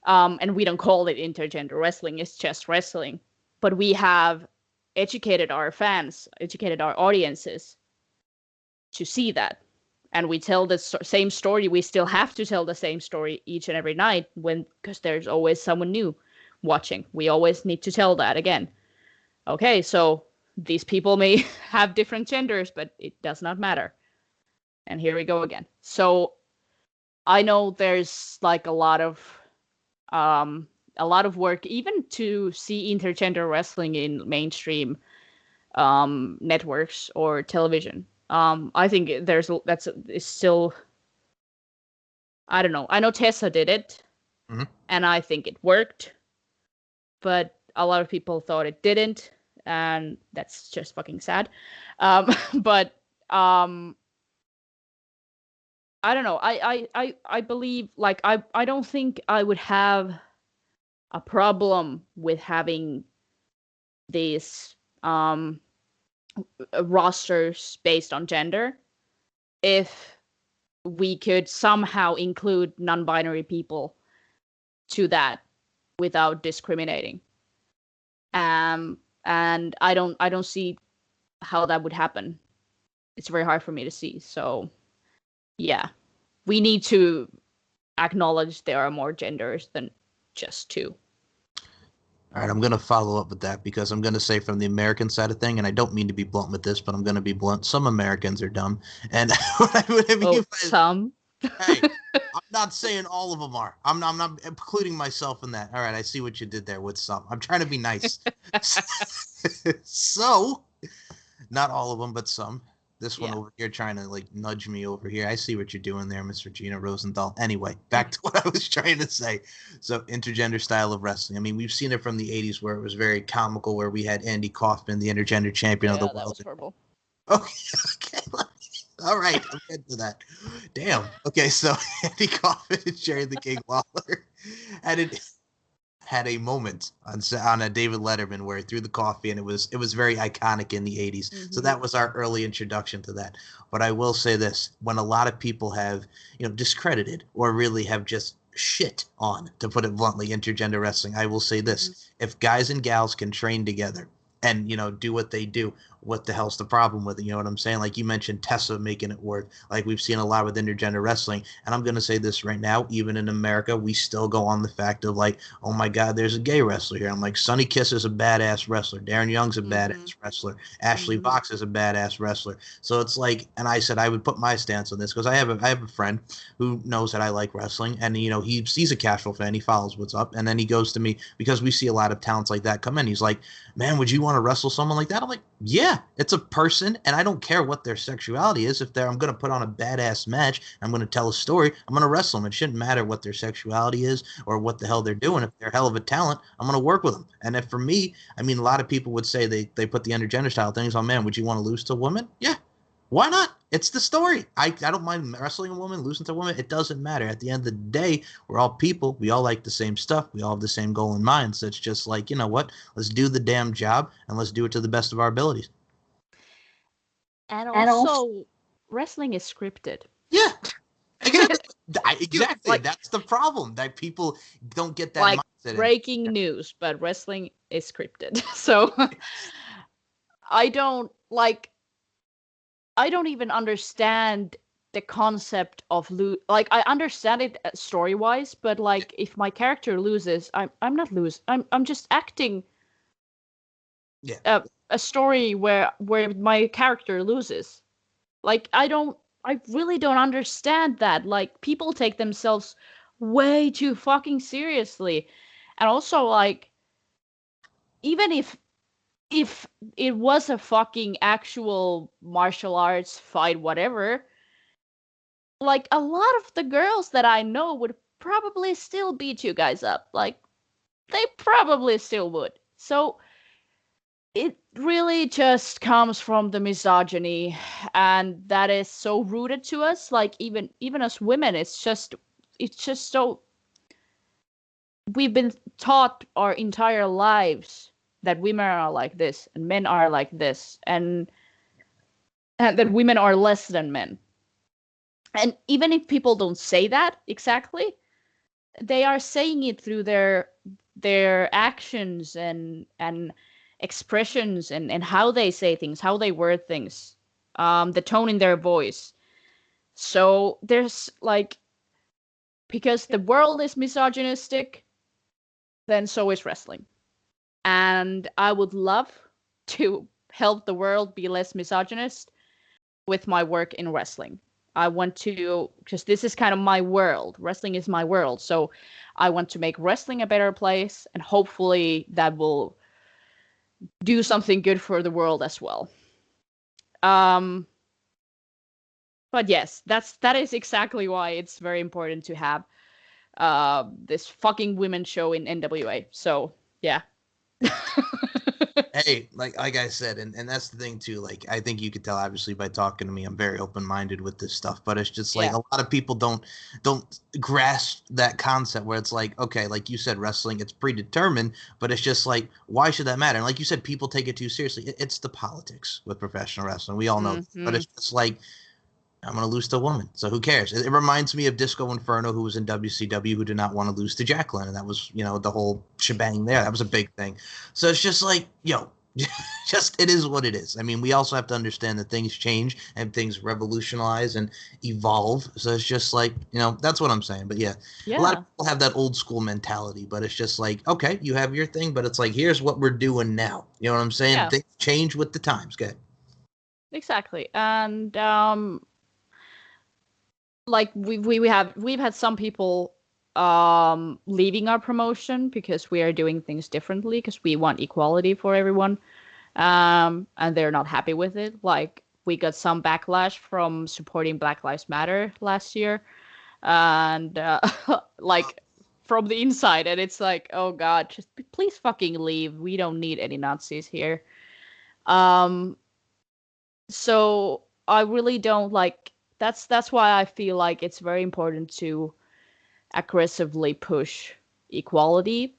And we don't call it intergender wrestling, it's just wrestling. But we have educated our fans, educated our audiences to see that. And we tell the same story. We still have to tell the same story each and every night because there's always someone new watching. We always need to tell that again. Okay, so these people may have different genders, but it does not matter. And here we go again. So I know there's like a lot of work even to see intergender wrestling in mainstream networks or television. I think it's still, I don't know. I know Tessa did it, and I think it worked, but a lot of people thought it didn't, and that's just fucking sad. But I don't know. I believe like I don't think I would have a problem with having these rosters based on gender if we could somehow include non-binary people to that without discriminating. And I don't see how that would happen. It's very hard for me to see. So yeah, we need to acknowledge there are more genders than just two. All right, I'm going to follow up with that because I'm going to say from the American side of thing, and I don't mean to be blunt with this, but I'm going to be blunt. Some Americans are dumb. And what I mean some? Hey, I'm not saying all of them are. I'm not including myself in that. All right, I see what you did there with some. I'm trying to be nice. So, not all of them, but some. This one over here trying to like nudge me over here. I see what you're doing there, Miss Regina Rosendahl. Anyway, back to what I was trying to say. So, intergender style of wrestling. I mean, we've seen it from the 80s where it was very comical, where we had Andy Kaufman, the intergender champion of the world. That was horrible. Okay. All right, I'm getting to that. Damn. Okay, so Andy Kaufman and Jerry the King Lawler had a moment on a David Letterman where he threw the coffee, and it was very iconic in the 80s. Mm-hmm. So that was our early introduction to that. But I will say this, when a lot of people have, discredited or really have just shit on, to put it bluntly, intergender wrestling, I will say this. Mm-hmm. If guys and gals can train together and, do what they do, what the hell's the problem with it? You know what I'm saying? Like you mentioned Tessa making it work. Like we've seen a lot with intergender wrestling. And I'm going to say this right now, even in America, we still go on the fact of like, oh my God, there's a gay wrestler here. I'm like, Sonny Kiss is a badass wrestler. Darren Young's a badass wrestler. Ashley Vox is a badass wrestler. So it's like, and I said I would put my stance on this because I have a friend who knows that I like wrestling, and he's a casual fan. He follows what's up, and then he goes to me because we see a lot of talents like that come in. He's like, man, would you want to wrestle someone like that? I'm like, Yeah, it's a person, and I don't care what their sexuality is. If I'm going to put on a badass match, I'm going to tell a story, I'm going to wrestle them. It shouldn't matter what their sexuality is or what the hell they're doing. If they're hell of a talent, I'm going to work with them. And if for me, I mean, a lot of people would say they put the intergender style things on, man, would you want to lose to a woman? Yeah. Why not? It's the story. I don't mind wrestling a woman, losing to a woman. It doesn't matter. At the end of the day, we're all people. We all like the same stuff. We all have the same goal in mind. So it's just like, you know what? Let's do the damn job and let's do it to the best of our abilities. And also, wrestling is scripted. Yeah, exactly. Exactly. Like, That's the problem that people don't get that like mindset. breaking news, but wrestling is scripted. So I don't like. I don't even understand the concept of like I understand it story wise, but like if my character loses, I'm not lose. I'm just acting Yeah. a story where my character loses. Like I really don't understand that. Like people take themselves way too fucking seriously. And also like even if it was a fucking actual martial arts fight whatever, like a lot of the girls that I know would probably still beat you guys up. Like they probably still would. So it really just comes from the misogyny, and that is so rooted to us. Like even as women, it's just so we've been taught our entire lives that women are like this and men are like this, and that women are less than men. And even if people don't say that exactly, they are saying it through their actions and expressions and how they say things, how they word things, the tone in their voice. So there's like because the world is misogynistic, then so is wrestling. And I would love to help the world be less misogynist with my work in wrestling. I want to, because this is kind of my world. Wrestling is my world. So I want to make wrestling a better place, and hopefully that will do something good for the world as well. Um, but yes, that is exactly why it's very important to have this fucking women show in NWA. So yeah. Hey, like I said, and that's the thing too. Like I think you could tell obviously by talking to me, I'm very open minded with this stuff. But it's just like Yeah. a lot of people don't grasp that concept where it's like, okay, like you said, wrestling it's predetermined, but it's just like why should that matter? And like you said, people take it too seriously. It's the politics with professional wrestling. We all know, that. But Mm-hmm. it's just like I'm going to lose to a woman. So who cares? It reminds me of Disco Inferno, who was in WCW, who did not want to lose to Jacqueline. And that was, the whole shebang there. That was a big thing. So it's just like, just it is what it is. I mean, we also have to understand that things change and things revolutionize and evolve. So it's just like, that's what I'm saying. But yeah, a lot of Yeah. people have that old school mentality, but it's just like, okay, you have your thing, but it's like, here's what we're doing now. You know what I'm saying? Yeah. Things change with the times. Good. Exactly. And like we've had some people leaving our promotion because we are doing things differently because we want equality for everyone, and they're not happy with it. Like we got some backlash from supporting Black Lives Matter last year, and like from the inside, and it's like, oh god, just please fucking leave. We don't need any Nazis here. um so I really don't like that's why I feel like it's very important to aggressively push equality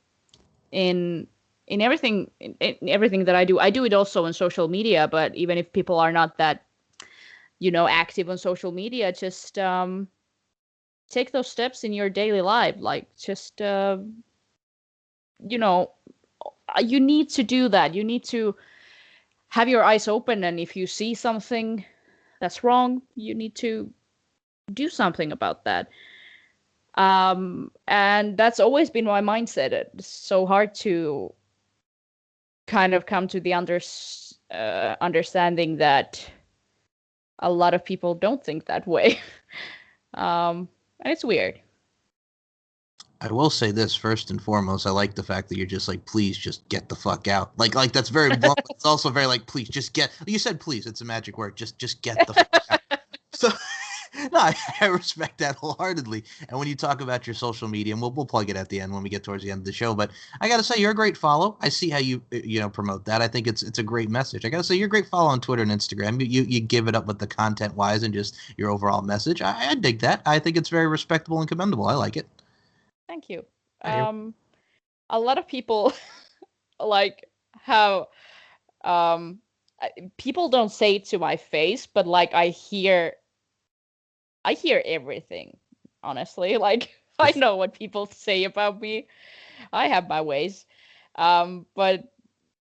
in in everything that I do. I do it also on social media, but even if people are not that, active on social media, just take those steps in your daily life. Like just you know, you need to do that. You need to have your eyes open, and if you see something that's wrong, you need to do something about that. And that's always been my mindset. It's so hard to kind of come to the understanding that a lot of people don't think that way. And it's weird. I will say this first and foremost. I like the fact that you're just like, please just get the fuck out. Like that's very blunt. It's also very like, please just get. You said please. It's a magic word. Just get the fuck out. So no, I respect that wholeheartedly. And when you talk about your social media, and we'll plug it at the end when we get towards the end of the show. But I got to say, you're a great follow. I see how you promote that. I think it's a great message. I got to say, you're a great follow on Twitter and Instagram. You give it up with the content wise and just your overall message. I dig that. I think it's very respectable and commendable. I like it. Thank you. I A lot of people like how um people don't say it to my face, but like I hear everything, honestly. Like I know what people say about me. I have my ways. But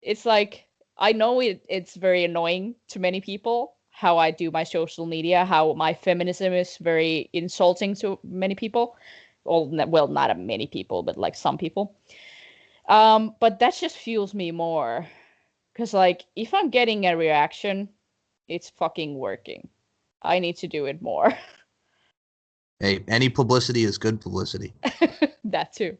it's like I know it's very annoying to many people how I do my social media, how my feminism is very insulting to many people. Well, not many people, but like some people. But that just fuels me more because like if I'm getting a reaction, it's fucking working. I need to do it more. Hey, any publicity is good publicity. That too.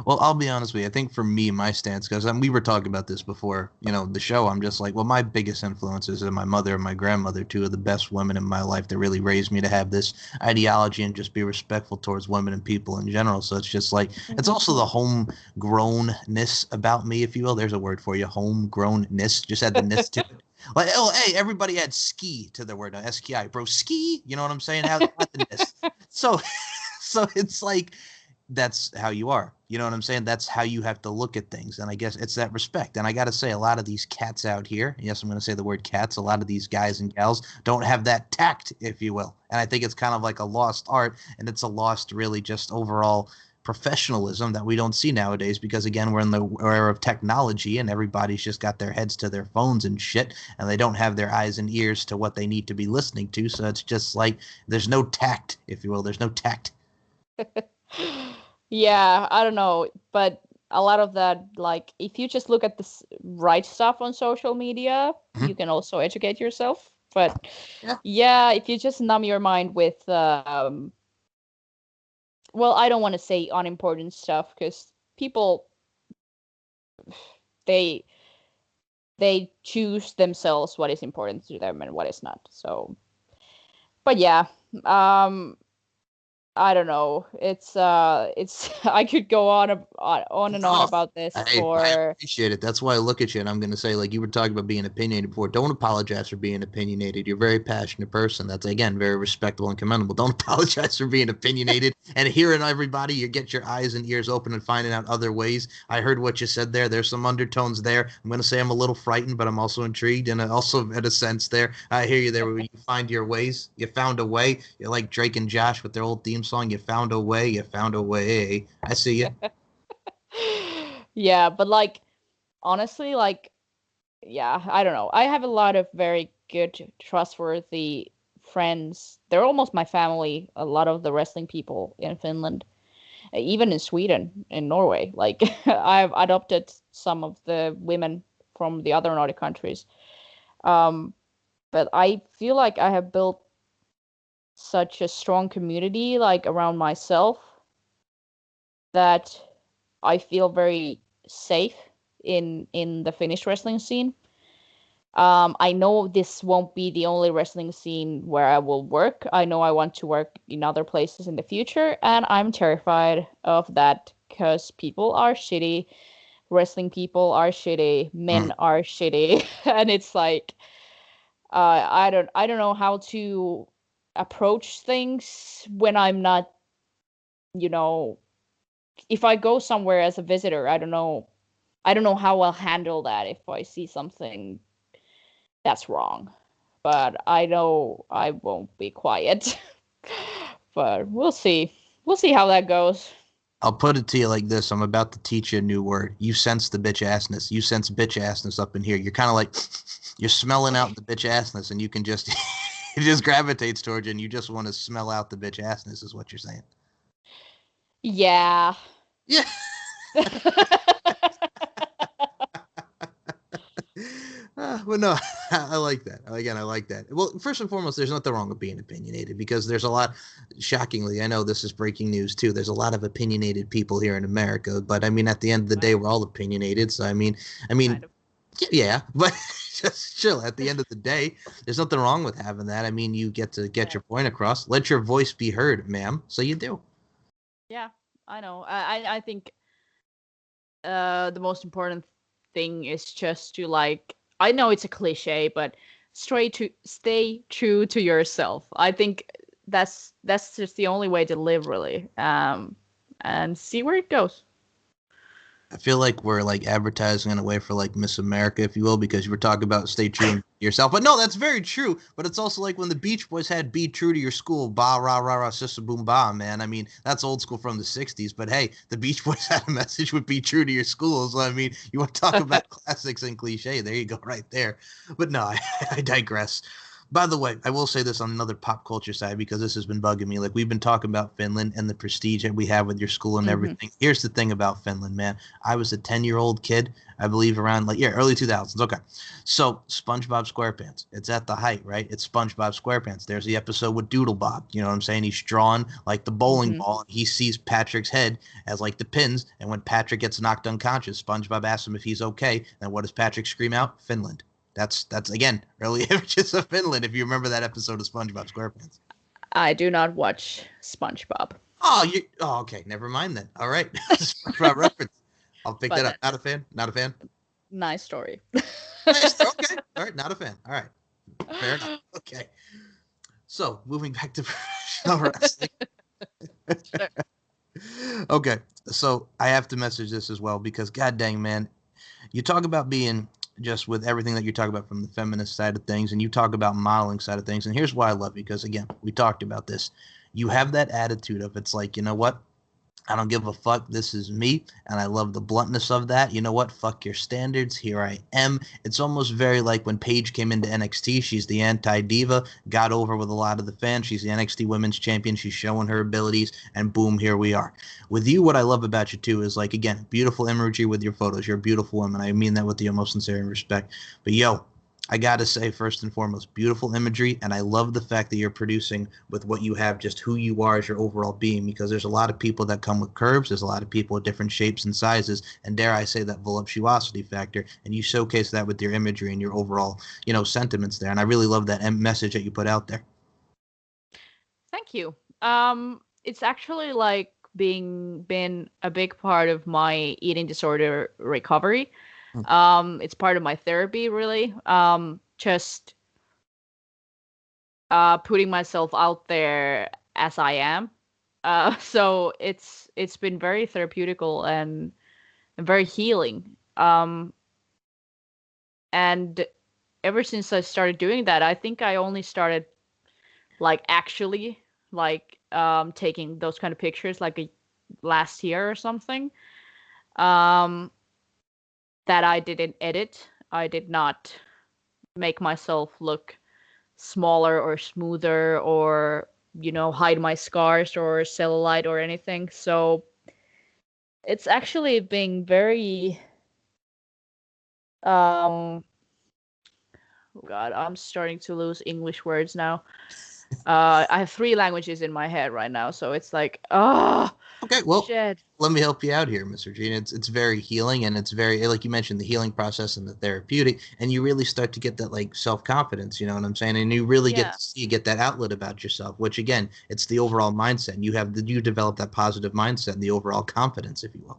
Well, I'll be honest with you. I think for me, my stance, because we were talking about this before, the show. I'm just like, well, my biggest influences are my mother and my grandmother, two of the best women in my life that really raised me to have this ideology and just be respectful towards women and people in general. So it's just like, it's Hmm. also the homegrownness about me, if you will. There's a word for you, homegrownness. Just add the ness to it. Like, oh, hey, everybody had ski to their word, S-K-I, bro, ski. You know what I'm saying? Have the ness. So, so it's like that's how you are. You know what I'm saying? That's how you have to look at things. And I guess it's that respect. And I got to say, a lot of these cats out here, yes, I'm going to say the word cats, a lot of these guys and gals don't have that tact, if you will. And I think it's kind of like a lost art. And it's a lost, really, just overall professionalism that we don't see nowadays because, again, we're in the era of technology and everybody's just got their heads to their phones and shit. And they don't have their eyes and ears to what they need to be listening to. So it's just like there's no tact, if you will. There's no tact. Yeah, I don't know, but a lot of that, like, if you just look at the right stuff on social media, Mhm. you can also educate yourself. But Yeah. yeah, if you just numb your mind with, well, I don't want to say unimportant stuff because people they they choose themselves what is important to them and what is not. So, but yeah, um, I don't know. It's I could go on and on Oh, about this I for appreciate it. That's why I look at you and I'm going to say, like you were talking about being opinionated before. Don't apologize for being opinionated. You're a very passionate person. That's, again, very respectable and commendable. Don't apologize for being opinionated and hearing everybody. You get your eyes and ears open and finding out other ways. I heard what you said there. There's some undertones there. I'm going to say I'm a little frightened, but I'm also intrigued and also, in a sense, there. I hear you there where you find your ways. You found a way. You're like Drake and Josh with their old theme song. You found a way. You found a way. I see you. yeah, but like honestly, like yeah, I don't know. I have a lot of very good, trustworthy friends. They're almost my family, a lot of the wrestling people in Finland, even in Sweden, in Norway. Like I've adopted some of the women from the other Nordic countries. Um, but I feel like I have built such a strong community like around myself that I feel very safe in the Finnish wrestling scene. I know this won't be the only wrestling scene where I will work. I know I want to work in other places in the future, and I'm terrified of that because people are shitty. Wrestling people are shitty. Men are shitty, and it's like I don't know how to approach things when I'm not, you know, if I go somewhere as a visitor, I don't know how I'll handle that if I see something that's wrong. But I know I won't be quiet. But we'll see. We'll see how that goes. I'll put it to you like this. I'm about to teach you a new word. You sense the bitch assness. You sense bitch assness up in here. You're kind of like, you're smelling out the bitch assness, and you can just, it just gravitates towards you, and you just want to smell out the bitch assness, is what you're saying. Yeah. Yeah. Well, no, I like that. Again, I like that. Well, first and foremost, there's nothing wrong with being opinionated because there's a lot, shockingly, I know this is breaking news too. There's a lot of opinionated people here in America, but I mean, at the end of the day, Right. we're all opinionated. So, I mean, Kind of. yeah, but just chill. At the end of the day, there's nothing wrong with having that. I mean, you get to get Yeah. your point across. Let your voice be heard, ma'am. So you do. Yeah. I know. I think the most important thing is just to like, I know it's a cliche, but stay true to yourself. I think that's just the only way to live, really. And see where it goes. I feel like we're like advertising in a way for like Miss America, if you will, because you were talking about stay true to yourself. But no, that's very true. But it's also like when the Beach Boys had "Be True to Your School," ba rah rah rah, sister boom ba, man. I mean, that's old school from the '60s. But hey, the Beach Boys had a message with "Be True to Your School." So I mean, you want to talk about classics and cliche? There you go, right there. But no, I digress. By the way, I will say this on another pop culture side because this has been bugging me. Like we've been talking about Finland and the prestige that we have with your school and Hmm. everything. Here's the thing about Finland, man. I was a 10-year-old kid, I believe around like early 2000s. Okay. So, SpongeBob SquarePants. It's at the height, right? It's SpongeBob SquarePants. There's the episode with Doodle Bob. You know what I'm saying? He's drawn like the bowling Hmm. ball and he sees Patrick's head as like the pins, and when Patrick gets knocked unconscious, SpongeBob asks him if he's okay, and what does Patrick scream out? Finland. That's again early images of Finland. If you remember that episode of SpongeBob SquarePants. I do not watch SpongeBob, Oh, you. Oh, okay. Never mind then. All right. SpongeBob reference. I'll pick that but up. Not a fan. Not a fan. nice story. Nice. Okay. All right. Not a fan. All right. Fair enough. Okay. So moving back to professional wrestling. Sure. Okay. So I have to message this as well because god dang man, you talk about being just with everything that you talk about from the feminist side of things and you talk about modeling side of things, and here's why I love you, because again we talked about this. You have that attitude of it's like, you know what, I don't give a fuck. This is me. And I love the bluntness of that. You know what? Fuck your standards. Here I am. It's almost very like when Paige came into NXT. She's the anti diva, got over with a lot of the fans. She's the NXT women's champion. She's showing her abilities. And boom, here we are. With you, what I love about you too is like, again, beautiful imagery with your photos. You're a beautiful woman. I mean that with the most sincere respect. But yo, I gotta say, first and foremost, beautiful imagery, and I love the fact that you're producing with what you have, just who you are as your overall being. Because there's a lot of people that come with curves, there's a lot of people with different shapes and sizes, and dare I say that voluptuosity factor, and you showcase that with your imagery and your overall, sentiments there. And I really love that message that you put out there. Thank you. It's actually like being been a big part of my eating disorder recovery. Hmm. It's part of my therapy, really. Just putting myself out there as I am. So it's been very therapeutical and very healing. And ever since I started doing that, I think I only started like actually like taking those kind of pictures like last year or something. Um, that I didn't edit. I did not make myself look smaller or smoother or hide my scars or cellulite or anything. So it's actually been very um oh God, I'm starting to lose English words now. I have three languages in my head right now, so it's like, oh, Okay, well, shit. let me help you out here, Mr. Gene. It's very healing, and it's very like you mentioned the healing process and the therapeutic, and you really start to get that like self confidence. You know what I'm saying? And you really get Yeah. to see get that outlet about yourself, which again, it's the overall mindset. You develop that positive mindset and the overall confidence, if you will.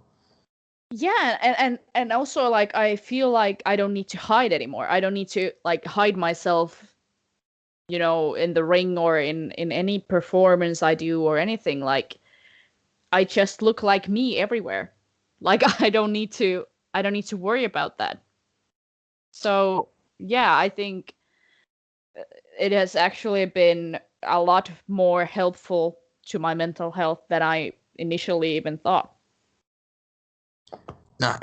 Yeah, and also like I feel like I don't need to hide anymore. I don't need to like hide myself, in the ring or in any performance I do or anything. Like I just look like me everywhere. Like I don't need to worry about that. So, yeah, I think it has actually been a lot more helpful to my mental health than I initially even thought. No,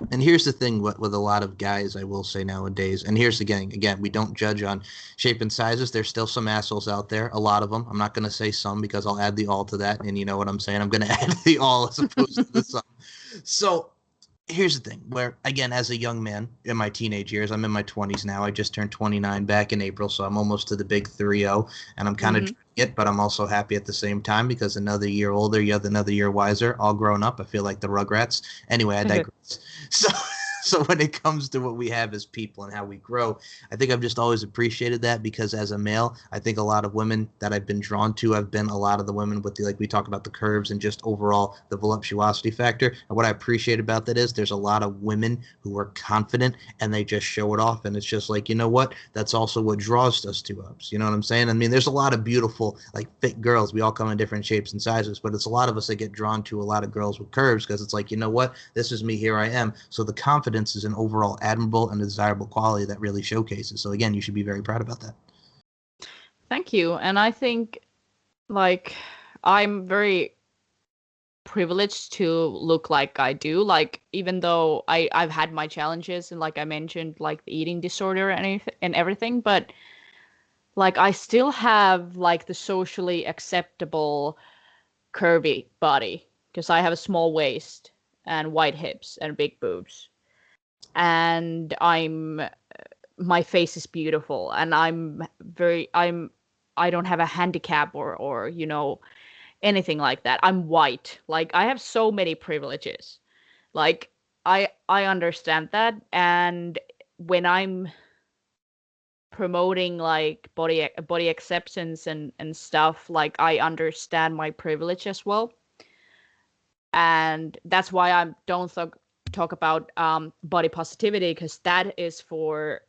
and here's the thing with a lot of guys, I will say nowadays, and here's again, we don't judge on shape and sizes. There's still some assholes out there, a lot of them. I'm not going to say some because I'll add the all to that, and you know what I'm saying. I'm going to add the all as opposed to the some. So here's the thing, where again, as a young man in my teenage years, I'm in my 20s now. I just turned 29 back in April, so I'm almost to the big 3-0, and I'm kind of Mm-hmm. dreading it, but I'm also happy at the same time because another year older, yet another year wiser, all grown up. I feel like the Rugrats. Anyway, I digress. So so when it comes to what we have as people and how we grow, I think I've just always appreciated that because as a male, I think a lot of women that I've been drawn to have been a lot of the women with the, like we talk about the curves and just overall the voluptuosity factor. And what I appreciate about that is there's a lot of women who are confident and they just show it off. And it's just like, you know what? That's also what draws us to us. You know what I'm saying? I mean, there's a lot of beautiful, like fit girls. We all come in different shapes and sizes, but it's a lot of us that get drawn to a lot of girls with curves because it's like, you know what? This is me. Here I am. So the confidence is an overall admirable and desirable quality that really showcases. So again, you should be very proud about that. Thank you. And I think like I'm very privileged to look like I do. Like even though I've had my challenges and like I mentioned like the eating disorder and everything, but like I still have like the socially acceptable curvy body because I have a small waist and wide hips and big boobs. And my face is beautiful and I don't have a handicap or anything like that. I'm white. Like I have so many privileges. Like I understand that, and when I'm promoting like body acceptance and stuff, like I understand my privilege as well. And that's why I don't talk about body positivity because that is for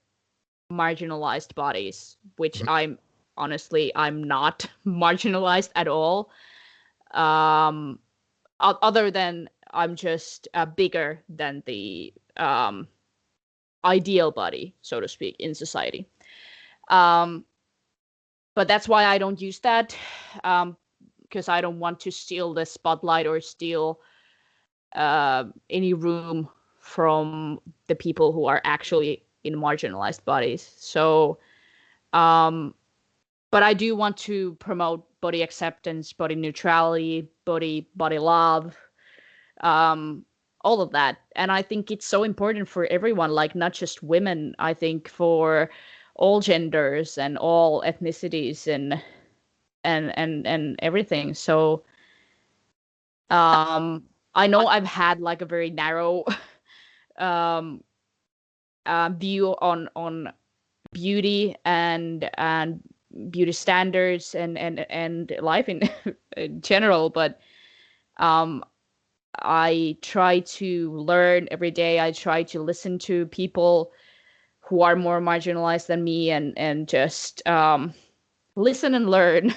marginalized bodies, which I'm not marginalized at all. Um, other than I'm just bigger than the ideal body, so to speak, in society. Um, but that's why I don't use that because I don't want to steal the spotlight or steal any room from the people who are actually in marginalized bodies. So, but I do want to promote body acceptance, body neutrality, body love, um, all of that. And I think it's so important for everyone, like not just women. I think for all genders and all ethnicities and everything. So I know I've had like a very narrow um, view on beauty and beauty standards and life in general, but um, I try to learn every day. I try to listen to people who are more marginalized than me and just listen and learn.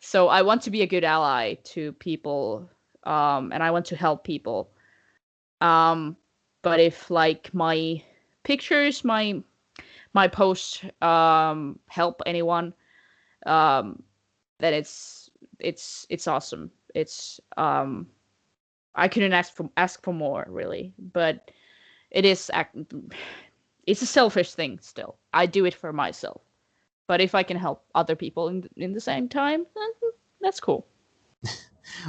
So I want to be a good ally to people, and I want to help people. Um, but if like my pictures, my posts help anyone, um, then it's awesome. It's I couldn't ask for more really, but it is it's a selfish thing still. I do it for myself, but if I can help other people in the same time, then that's cool.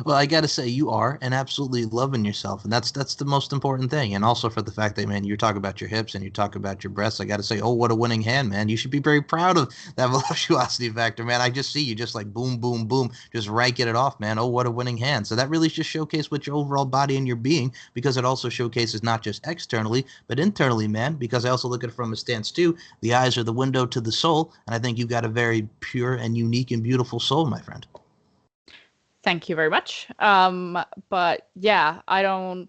Well, I got to say, you are and absolutely loving yourself, and that's the most important thing. And also for the fact that, man, you talk about your hips and you talk about your breasts. I got to say, oh, what a winning hand, man! You should be very proud of that voluptuosity factor, man. I just see you just like boom, boom, boom, just ranking it off, man. Oh, what a winning hand! So that really just showcases what your overall body and your being, because it also showcases not just externally but internally, man. Because I also look at it from a stance too. The eyes are the window to the soul, and I think you've got a very pure and unique and beautiful soul, my friend. Thank you very much. But yeah, I don't.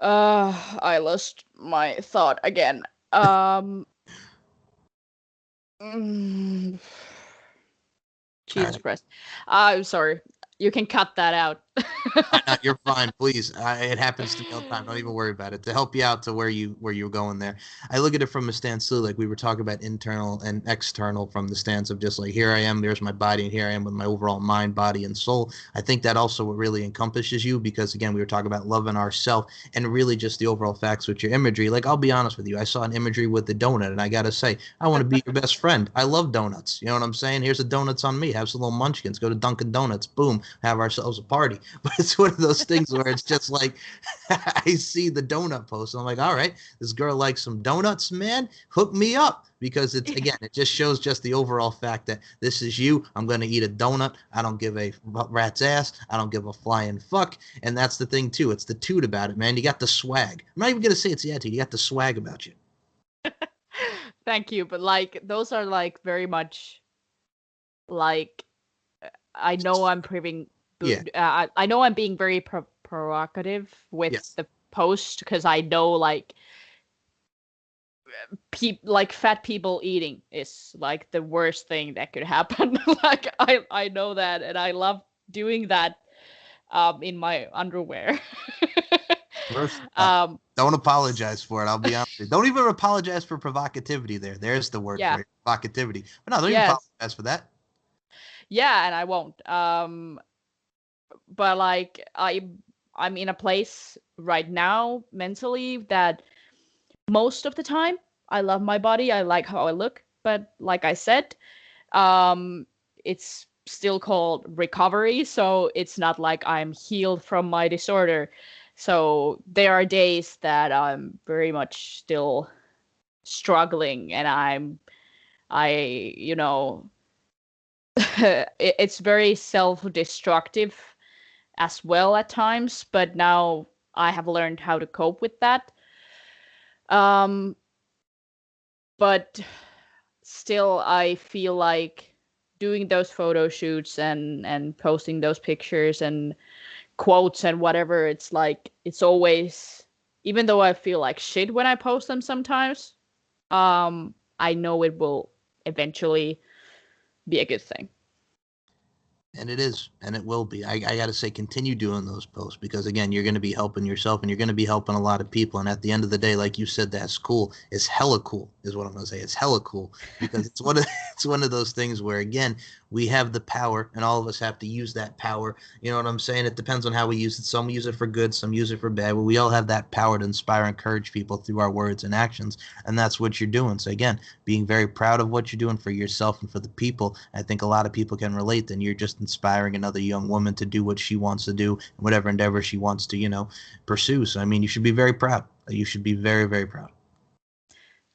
I lost my thought again. Mm, All Jesus right. Christ. I'm sorry. You can cut that out. You're fine, please. It happens to me all the time. Don't even worry about it. To help you out to where you're going there, I look at it from a stance too. Like we were talking about internal and external, from the stance of just like here I am, there's my body, and here I am with my overall mind, body, and soul. I think that also what really encompasses you, because again, we were talking about loving ourselves and really just the overall facts with your imagery. Like I'll be honest with you, I saw an imagery with the donut, and I gotta say, I want to be your best friend. I love donuts. You know what I'm saying? Here's the donuts on me. Have some little munchkins. Go to Dunkin' Donuts. Boom. Have ourselves a party. but it's one of those things where it's just like I see the donut post and I'm like, all right, this girl likes some donuts, man, hook me up, because it's, again, it just shows just the overall fact that this is you. I'm going to eat a donut. I don't give a rat's ass. I don't give a flying fuck. And that's the thing too. It's the toot about it, man. You got the swag. I'm not even going to say it's the attitude. You got the swag about you. Thank you, but like those are like very much like I know I'm proving. Yeah. I know I'm being very provocative with Yes. the post because I know like like fat people eating is like the worst thing that could happen. Like I know that, and I love doing that in my underwear. First, um don't apologize for it. I'll be honest. Don't even apologize for provocativity there. There's the word yeah, for it. Provocativity. But no, don't even yes, apologize for that. yeah, and I won't. But like I'm in a place right now mentally that most of the time I love my body. I like how I look, but like I said, it's still called recovery, so it's not like I'm healed from my disorder. So there are days that I'm very much still struggling, and I it's very self-destructive as well at times, but now I have learned how to cope with that. Um, but still, I feel like doing those photo shoots and posting those pictures and quotes and whatever, it's like it's always, even though I feel like shit when I post them sometimes, I know it will eventually be a good thing. And it is, and it will be. I got to say, continue doing those posts, because again, you're going to be helping yourself and you're going to be helping a lot of people. And at the end of the day, like you said, that's cool. It's hella cool, is what I'm going to say. It's hella cool, because it's one of it's one of those things where, again, we have the power, and all of us have to use that power. You know what I'm saying? It depends on how we use it. Some use it for good, some use it for bad. But we all have that power to inspire and encourage people through our words and actions, and that's what you're doing. So again, being very proud of what you're doing for yourself and for the people. I think a lot of people can relate. Then you're just inspiring another young woman to do what she wants to do, whatever endeavor she wants to, pursue. So I mean, you should be very proud. You should be very, very proud.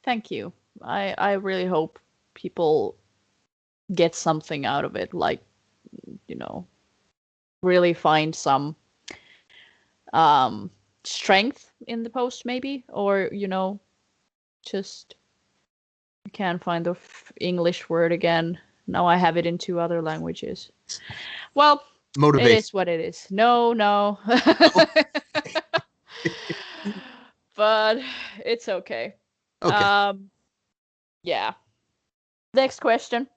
Thank you. I really hope people get something out of it, like, you know, really find some strength in the post maybe, or just I can't find the English word again. Now I have it in two other languages. Well, it Motivation. is what it is. No. But it's okay. Okay. Um yeah. Next question.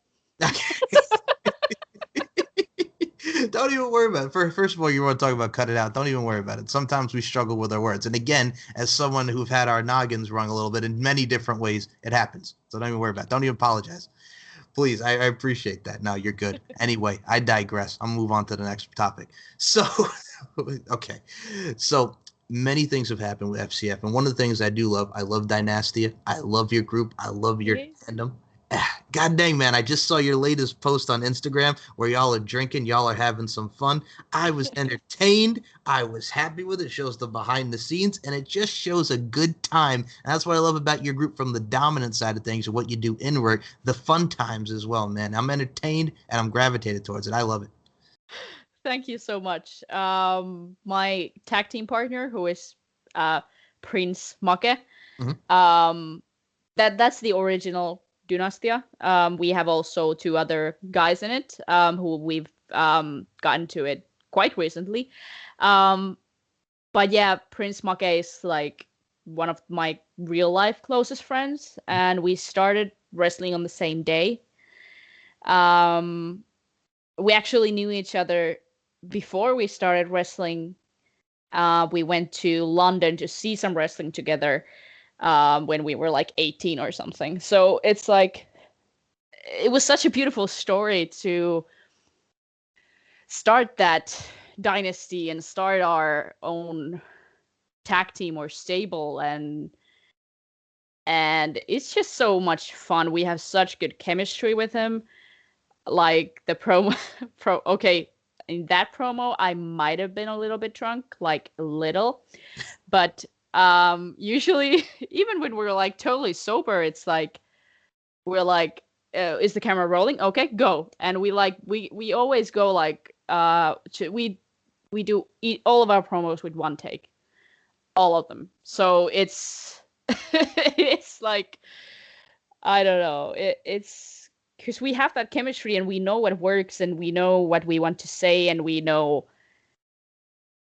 Don't even worry about it. First of all, you want to talk about cut it out. Don't even worry about it. Sometimes we struggle with our words. And again, as someone who've had our noggins rung a little bit in many different ways, it happens. So don't even worry about it. Don't even apologize. Please, I appreciate that. No, you're good. Anyway, I digress. I'll move on to the next topic. So, okay. So, many things have happened with FCF. And one of the things I do love, I love Dynastia. I love your group. I love your Yes. fandom. God dang, man. I just saw your latest post on Instagram where y'all are drinking. Y'all are having some fun. I was entertained. I was happy with it. It shows the behind the scenes, and it just shows a good time. And that's what I love about your group from the dominant side of things and what you do inward, the fun times as well, man. I'm entertained and I'm gravitated towards it. I love it. Thank you so much. My tag team partner, who is Prince Make, Mhm. um, that's the original Dynastia. We have also two other guys in it, who we've gotten to it quite recently. Um, but yeah, Prince Make is like one of my real life closest friends, and we started wrestling on the same day. Um, we actually knew each other before we started wrestling. We went to London to see some wrestling together when we were like 18 or something. So it's like, it was such a beautiful story to start that dynasty and start our own tag team or stable, and it's just so much fun. We have such good chemistry with him. Like the promo pro okay, in that promo, I might have been a little bit drunk, like a little. But usually, even when we're like totally sober, it's like we're like, is the camera rolling? Okay, go. And we always go like we do all of our promos with one take, all of them. So it's it's like I don't know. It's because we have that chemistry and we know what works and we know what we want to say and we know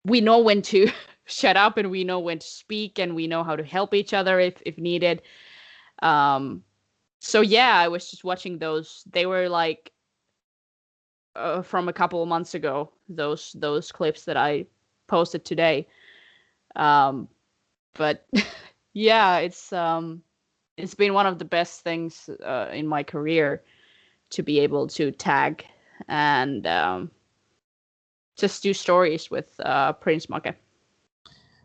when to shut up and we know when to speak and we know how to help each other if needed. Um, so yeah, I was just watching those. They were like from a couple of months ago. Those clips that I posted today. Um, but yeah, it's been one of the best things in my career to be able to tag and just do stories with Prince Maka.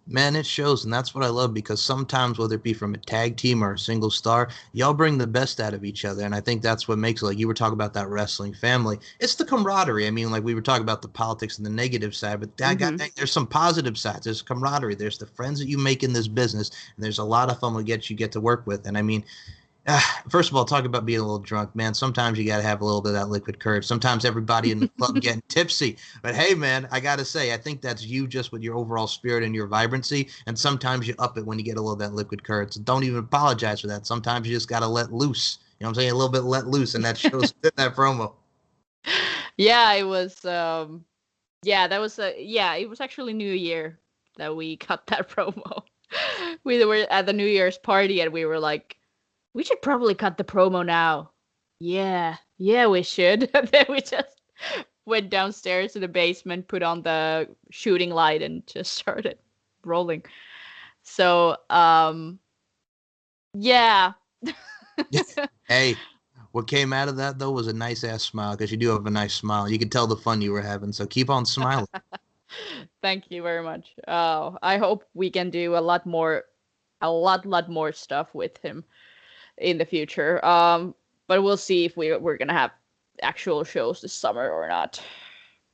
Man, it shows, and that's what I love because sometimes, whether it be from a tag team or a single star, y'all bring the best out of each other, and I think that's what makes it. Like you were talking about that wrestling family, it's the camaraderie. I mean, like we were talking about the politics and the negative side, but that Mm-hmm. there's some positive sides. There's camaraderie. There's the friends that you make in this business, and there's a lot of fun you get to work with. And I mean, first of all, talk about being a little drunk, man. Sometimes you got to have a little bit of that liquid courage. Sometimes everybody in the club getting tipsy. But hey, man, I got to say, I think that's you just with your overall spirit and your vibrancy. And sometimes you up it when you get a little bit of liquid courage. So don't even apologize for that. Sometimes you just got to let loose. You know what I'm saying? A little bit let loose, and that shows in that promo. Yeah, it was. Yeah, that was. Yeah, it was actually New Year that we cut that promo. We were at the New Year's party and we were like, we should probably cut the promo now. Yeah, we should. And then we just went downstairs to the basement, put on the shooting light, and just started rolling. So, yeah. Hey, what came out of that though was a nice ass smile because you do have a nice smile. You could tell the fun you were having. So keep on smiling. Thank you very much. I hope we can do a lot more stuff with him in the future. But we'll see if we're gonna have actual shows this summer or not.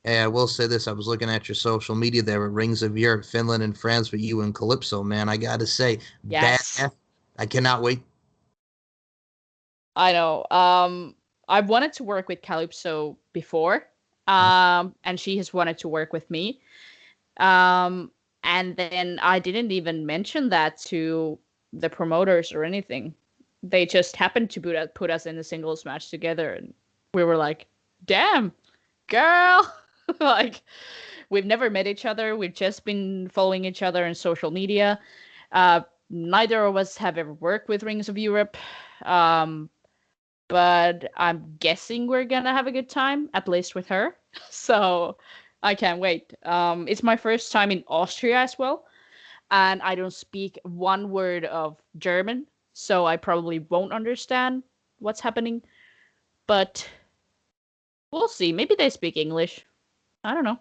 Hey, I will say this. I was looking at your social media there at Rings of Europe, Finland and France for you and Calypso, man. I got to say, Yes, badass. I cannot wait. I know. I've wanted to work with Calypso before, and she has wanted to work with me. Um, and then I didn't even mention that to the promoters or anything. They just happened to put us in a singles match together, and we were like, "Damn, girl!" Like we've never met each other. We've just been following each other on social media. Neither of us have ever worked with Rings of Europe. Um, but I'm guessing we're gonna have a good time, at least with her. So I can't wait. It's my first time in Austria as well, and I don't speak one word of German, so I probably won't understand what's happening. But we'll see. Maybe they speak English. I don't know.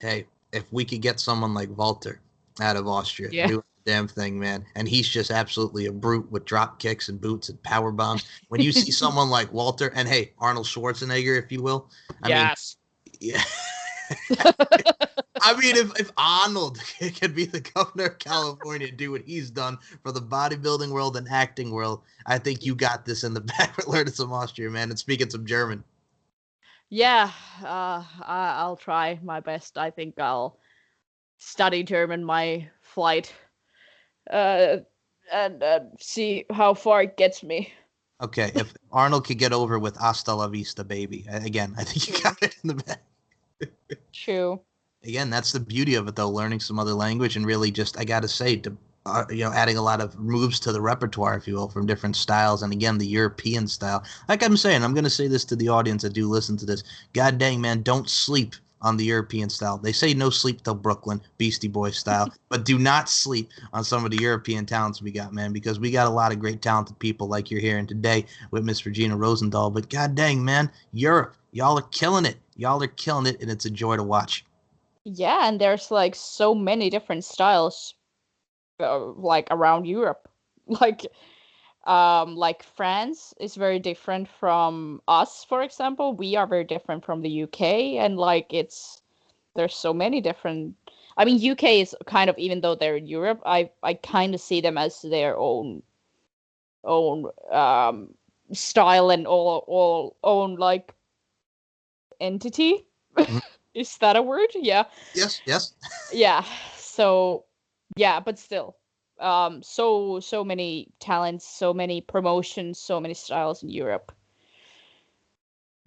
Hey, if we could get someone like Walter out of Austria Yeah. doing the damn thing, man, and he's just absolutely a brute with drop kicks and boots and power bombs. When you see someone like Walter, and hey, Arnold Schwarzenegger, if you will, I mean, Yes. yeah. I mean, if Arnold could be the governor of California and do what he's done for the bodybuilding world and acting world, I think you got this in the back with learning some Austrian, man, and speaking some German. Yeah, I'll try my best. I think I'll study German my flight, uh, and see how far it gets me. Okay, if Arnold could get over with "Hasta la vista, baby," again, I think you True. got it in the back. True. Again, that's the beauty of it, though, learning some other language and really just, I got to say, adding a lot of moves to the repertoire, if you will, from different styles. And again, the European style. Like I'm saying, I'm going to say this to the audience that do listen to this. God dang, man, don't sleep on the European style. They say no sleep till Brooklyn, Beastie Boys style, but do not sleep on some of the European talents we got, man, because we got a lot of great talented people like you're hearing today with Miss Regina Rosendahl. But god dang, man, Europe, y'all are killing it. Y'all are killing it, and it's a joy to watch. Yeah, and there's like so many different styles, like around Europe. Like like France is very different from us, for example. We are very different from the UK, and like there's so many different. I mean, UK is kind of, even though they're in Europe, I kind of see them as their own style and all own like entity. Mhm. Is that a word? Yeah. Yes, yes. Yeah. So yeah, but still. So many talents, so many promotions, so many styles in Europe.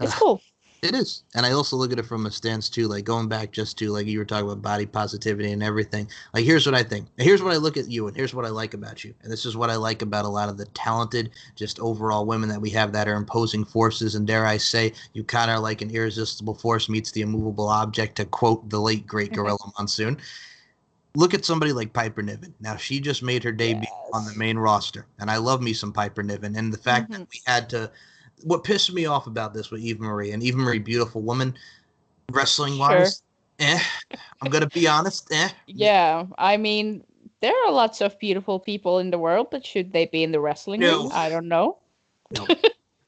It's cool. It is. And I also look at it from a stance too, like going back just to like you were talking about body positivity and everything. Like here's what I think. Here's what I look at you and here's what I like about you. And this is what I like about a lot of the talented, just overall women that we have that are imposing forces. And dare I say, you kind of like an irresistible force meets the immovable object, to quote the late great Gorilla Monsoon. Look at somebody like Piper Niven. Now she just made her debut on the Yes. main roster, and I love me some Piper Niven. And the fact that Hmm. we had to, what pissed me off about this with Eva Marie, and Eva Marie, beautiful woman, wrestling Sure. wise, I'm gonna be honest, Yeah. I mean, there are lots of beautiful people in the world, but should they be in the wrestling ring? no, I don't know. no.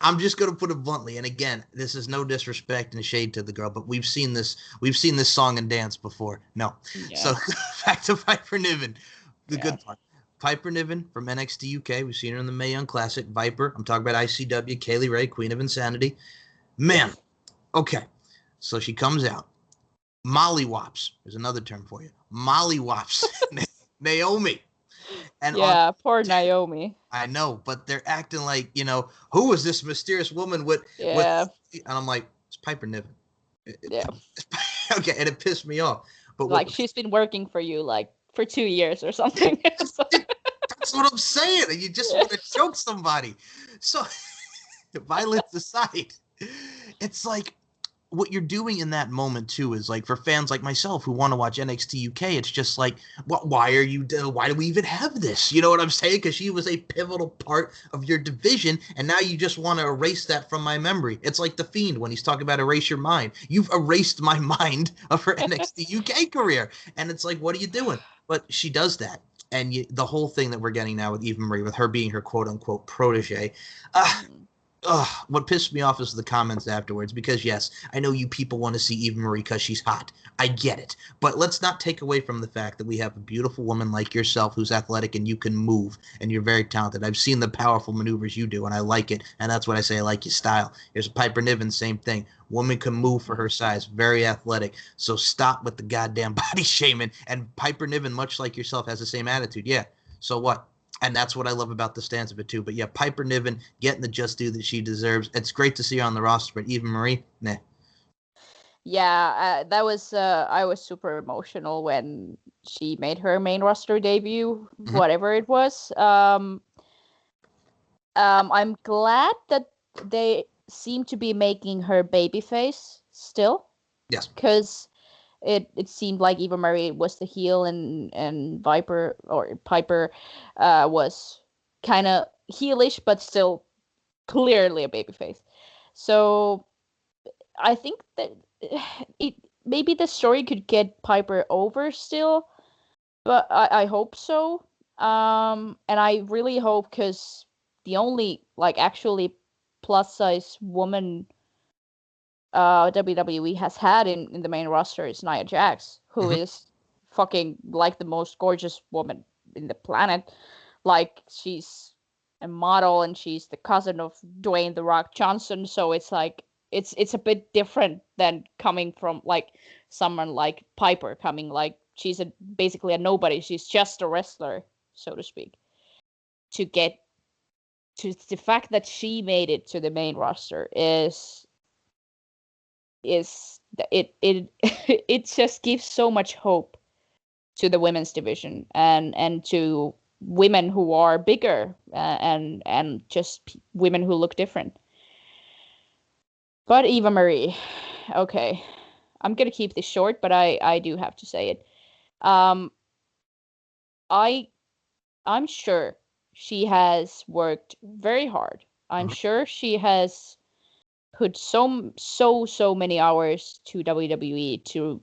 I'm just gonna put it bluntly, and again, this is no disrespect and shade to the girl, but we've seen this song and dance before. No, so Yeah. back to Piper Niven, the Yeah. good part. Piper Niven from NXT UK. We've seen her in the Mae Young Classic. Viper. I'm talking about ICW. Kaylee Ray, Queen of Insanity. Man, okay. So she comes out. Molly Wops. There's another term for you. Molly Wops. Naomi. And on, Yeah, poor Naomi. I know, but they're acting like, who is this mysterious woman with, Yeah. and I'm like, it's Piper Niven. Yeah. Okay, and it pissed me off. But what Like was, she's been working for you like for 2 years or something. So- that's what I'm saying. And you just yeah. want to choke somebody. So, violence aside, it's like, what you're doing in that moment too is like, for fans like myself who want to watch NXT UK, it's just like, why do we even have this? You know what I'm saying? Because she was a pivotal part of your division, and now you just want to erase that from my memory. It's like the Fiend when he's talking about erase your mind. You've erased my mind of her NXT UK career, and it's like, what are you doing? But she does that, and the whole thing that we're getting now with Eva Marie, with her being her quote unquote protege. Uh, Mhm. what pissed me off is the comments afterwards, because yes, I know you people want to see Eva Marie because she's hot. I get it. But let's not take away from the fact that we have a beautiful woman like yourself who's athletic and you can move and you're very talented. I've seen the powerful maneuvers you do and I like it. And that's what I say, I like your style. Here's Piper Niven, same thing. Woman can move for her size, very athletic. So stop with the goddamn body shaming. And Piper Niven, much like yourself, has the same attitude. Yeah. So what? And that's what I love about the stance of it too. But yeah, Piper Niven getting the just due that she deserves. It's great to see her on the roster, but Eva Marie, nah. Yeah, that was I was super emotional when she made her main roster debut, Mm-hmm. whatever it was. I'm glad that they seem to be making her babyface still, Yes. because it seemed like Eva Marie was the heel, and Viper or Piper was kind of heelish, but still clearly a babyface. So I think that it maybe the story could get Piper over still, but I hope so. And I really hope, because the only like actually plus size woman WWE has had in the main roster is Nia Jax, who Mm-hmm. is fucking like the most gorgeous woman in the planet. Like she's a model and she's the cousin of Dwayne the Rock Johnson, so it's like it's a bit different than coming from like someone like Piper, coming like she's basically a nobody. She's just a wrestler, so to speak. To get to the fact that she made it to the main roster is it it just gives so much hope to the women's division, and to women who are bigger, and just women who look different. But Eva Marie, okay, I'm gonna keep this short, but I do have to say it. Um, I I'm sure she has worked very hard. I'm Mm-hmm. sure she has put so many hours to WWE to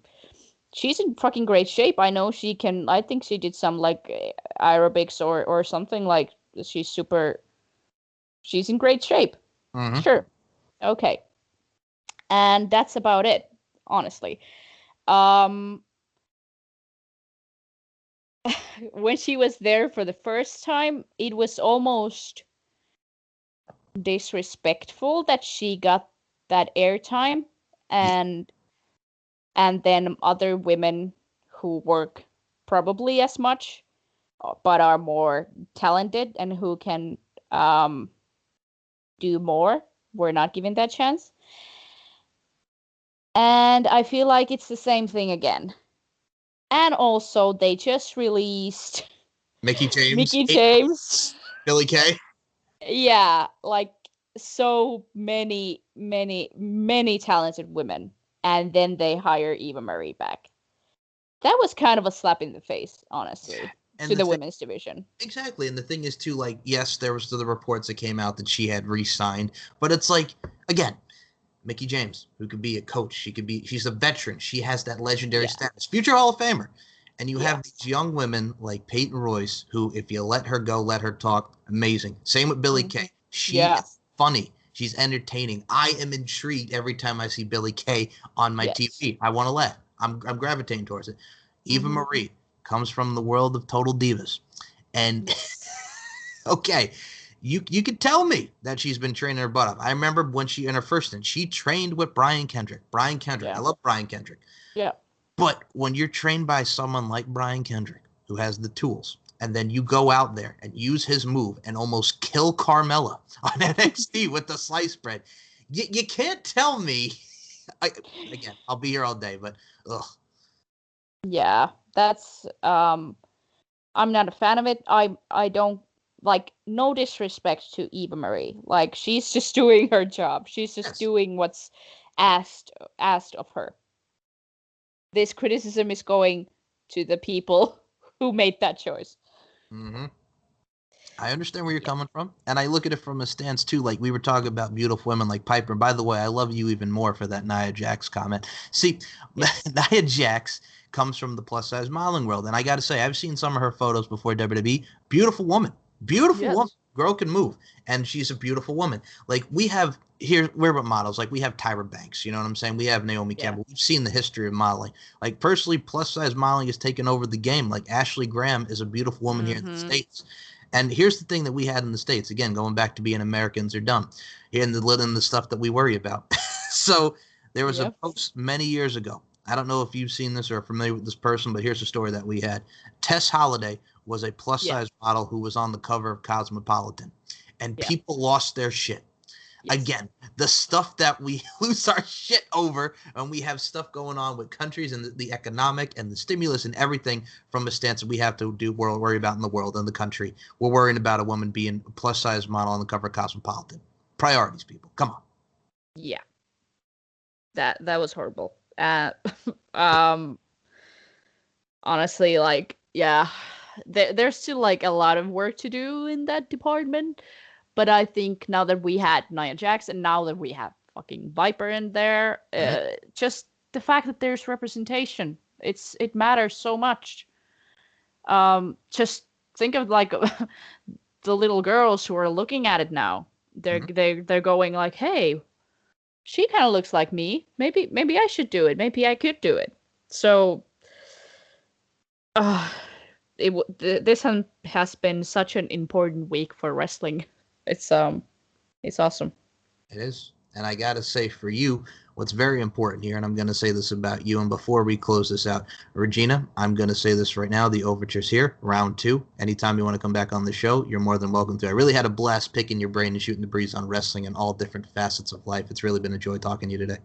she's in fucking great shape. I know she can. I think she did some like aerobics or something like. She's super. she's in great shape. Mm-hmm. Sure. Okay. And that's about it, honestly. Um, when she was there for the first time, it was almost disrespectful that she got that airtime, Yeah. and then other women who work probably as much but are more talented and who can um, do more were not given that chance. And I feel like it's the same thing again. And also, they just released Mickey James, Mickey James. Billy Kay. Yeah, like so many talented women. And then they hire Eva Marie back. That was kind of a slap in the face, honestly, And to the the thing, women's division. exactly. And the thing is, too, like, yes, there was the reports that came out that she had re-signed, but it's like, again, Mickey James, who could be a coach, she's a veteran, she has that legendary Yeah. status, future Hall of Famer. And you have Yes. these young women like Peyton Royce, who, if you let her go, let her talk, amazing. Same with Billy Mm-hmm. Kay. She Yeah. is funny. She's entertaining. I am intrigued every time I see Billy Kay on my Yes. TV. I want to laugh. I'm gravitating towards it. Eva Mm-hmm. Marie comes from the world of Total Divas. And Yes. okay, you could tell me that she's been training her butt off. I remember when she in her first stint, she trained with Brian Kendrick. Brian Kendrick, I Yeah. love Brian Kendrick. Yeah. But when you're trained by someone like Brian Kendrick, who has the tools, and then you go out there and use his move and almost kill Carmella on NXT with the slice bread, you can't tell me. I, again, I'll be here all day, but ugh. Yeah. That's I'm not a fan of it. I don't like, no disrespect to Eva Marie. Like, she's just doing her job. She's just Yes. doing what's asked of her. This criticism is going to the people who made that choice. Mm-hmm. I understand where you're Yeah. coming from, and I look at it from a stance too. Like we were talking about beautiful women like Piper. And by the way, I love you even more for that Nia Jax comment. See, Yes. Nia Jax comes from the plus size modeling world, and I got to say, I've seen some of her photos before WWE. Beautiful woman. Yes. Girl can move, and she's a beautiful woman. Like we have here, we're about models. Like we have Tyra Banks. You know what I'm saying? We have Naomi Yeah. Campbell. We've seen the history of modeling. Like personally, plus size modeling has taken over the game. Like Ashley Graham is a beautiful woman here in the Mm-hmm. States. And here's the thing that we had in the States, again, going back to being Americans are dumb, here in the stuff that we worry about. So there was a Yep. post many years ago. I don't know if you've seen this or are familiar with this person, but here's a story that we had. Tess Holliday was a plus Yeah. size model who was on the cover of Cosmopolitan, and Yeah. people lost their shit. Yes. Again, the stuff that we lose our shit over, and we have stuff going on with countries and the economic and the stimulus and everything from a stance that we have to worry about in the world and the country. We're worrying about a woman being a plus size model on the cover of Cosmopolitan. Priorities, people. Come on. Yeah. That was horrible. Um honestly, like, yeah, there's still like a lot of work to do in that department. But I think now that we had Nia Jax and now that we have fucking Viper in there, Mm-hmm. just the fact that there's representation, it matters so much. Just think of like the little girls who are looking at it now. They're Mm-hmm. they're going like, hey, she kind of looks like me. Maybe I should do it. Maybe I could do it. So, uh, this has been such an important week for wrestling. It's it's awesome. It is. And I got to say, for you, what's very important here, and I'm going to say this about you, and before we close this out, Regina, I'm going to say this right now. The overture's here, round two. Anytime you want to come back on the show, you're more than welcome to. I really had a blast picking your brain and shooting the breeze on wrestling and all different facets of life. It's really been a joy talking to you today.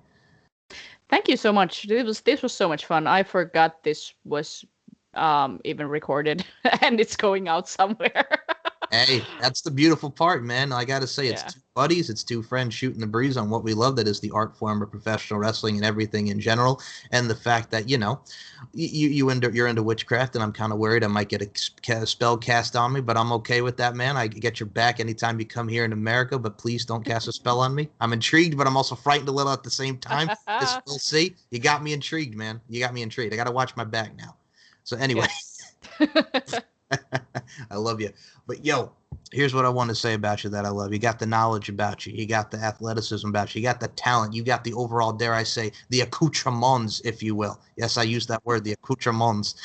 Thank you so much. This was so much fun. I forgot this was even recorded and it's going out somewhere. Hey, that's the beautiful part, man. I got to say, it's Yeah. two buddies, it's two friends shooting the breeze on what we love. That is the art form of professional wrestling and everything in general. And the fact that you're into witchcraft, and I'm kind of worried I might get a spell cast on me, but I'm okay with that, man. I get your back anytime you come here in America, but please don't cast a spell on me. I'm intrigued, but I'm also frightened a little at the same time. As we'll see. You got me intrigued, man. You got me intrigued. I got to watch my back now. So anyway. Yes. I love you. But yo, Here's what I want to say about you that I love. You got the knowledge about you. You got the athleticism about you. You got the talent. You got the overall, dare I say, the accoutrements, if you will. Yes, I use that word, the accoutrements.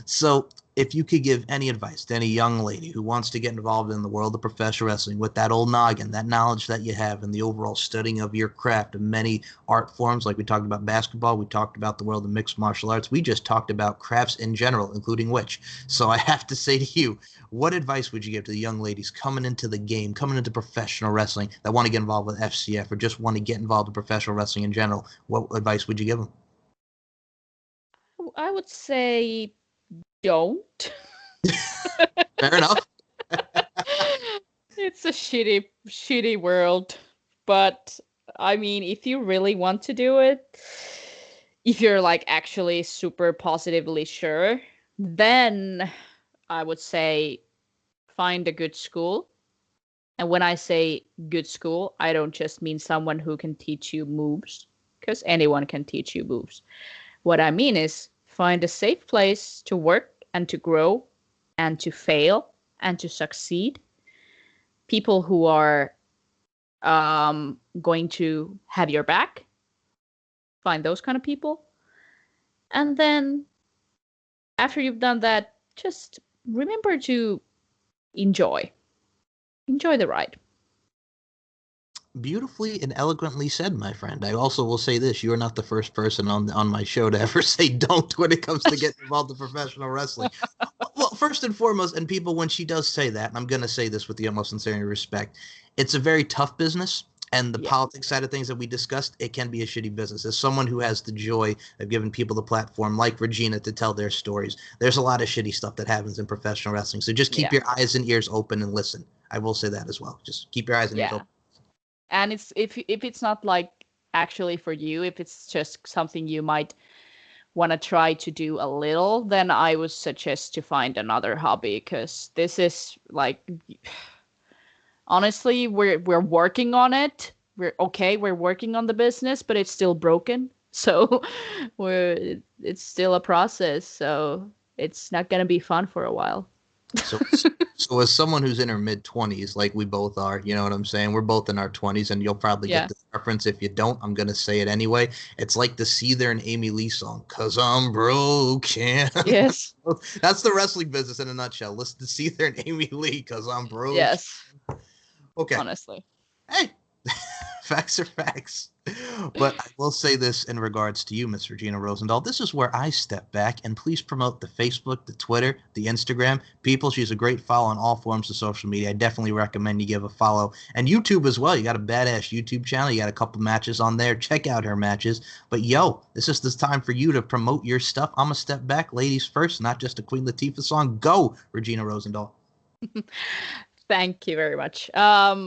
So if you could give any advice to any young lady who wants to get involved in the world of professional wrestling with that old noggin, that knowledge that you have and the overall studying of your craft of many art forms, like we talked about basketball, we talked about the world of mixed martial arts, we just talked about crafts in general, including which. So I have to say to you, what advice would you give to the young ladies coming into the game, coming into professional wrestling that want to get involved with FCF or just want to get involved in professional wrestling in general? What advice would you give them? I would say don't. Fair enough. It's a shitty world. But I mean, if you really want to do it, if you're like actually super positively sure, then I would say find a good school. And when I say good school, I don't just mean someone who can teach you moves, because anyone can teach you moves. What I mean is find a safe place to work and to grow and to fail and to succeed. People who are going to have your back, find those kind of people. And then after you've done that, just remember to enjoy. Enjoy the ride. Beautifully and eloquently said, my friend. I also will say this: you are not the first person on my show to ever say "don't" when it comes to getting involved in professional wrestling. Well, first and foremost, and people, when she does say that, and I'm going to say this with the utmost sincerity and respect, it's a very tough business. And the Yeah. politics side of things that we discussed, it can be a shitty business. As someone who has the joy of giving people the platform, like Regina, to tell their stories, there's a lot of shitty stuff that happens in professional wrestling. So just keep Yeah. your eyes and ears open and listen. I will say that as well. Just keep your eyes and ears Yeah. open. And it's if it's not like actually for you, if it's just something you might want to try to do a little, then I would suggest to find another hobby, because this is like, honestly, we're working on it. We're working on the business, but it's still broken. So it's still a process. So it's not gonna be fun for a while. So, so as someone who's in her mid 20s, like we both are, you know what I'm saying? We're both in our 20s, and you'll probably get Yeah. the reference. If you don't, I'm gonna say it anyway. It's like the Seether and Amy Lee song, "Cause I'm broken." Yes. That's the wrestling business in a nutshell. Listen to Seether and Amy Lee, "Cause I'm broken." Yes. Okay. Honestly. Hey, facts are facts. But I will say this in regards to you, Miss Regina Rosendahl. This is where I step back and please promote the Facebook, the Twitter, the Instagram. People, she's a great follow on all forms of social media. I definitely recommend you give a follow. And YouTube as well. You got a badass YouTube channel. You got a couple matches on there. Check out her matches. But yo, this is the time for you to promote your stuff. I'm going to step back. Ladies first, not just a Queen Latifah song. Go, Regina Rosendahl. Thank you very much.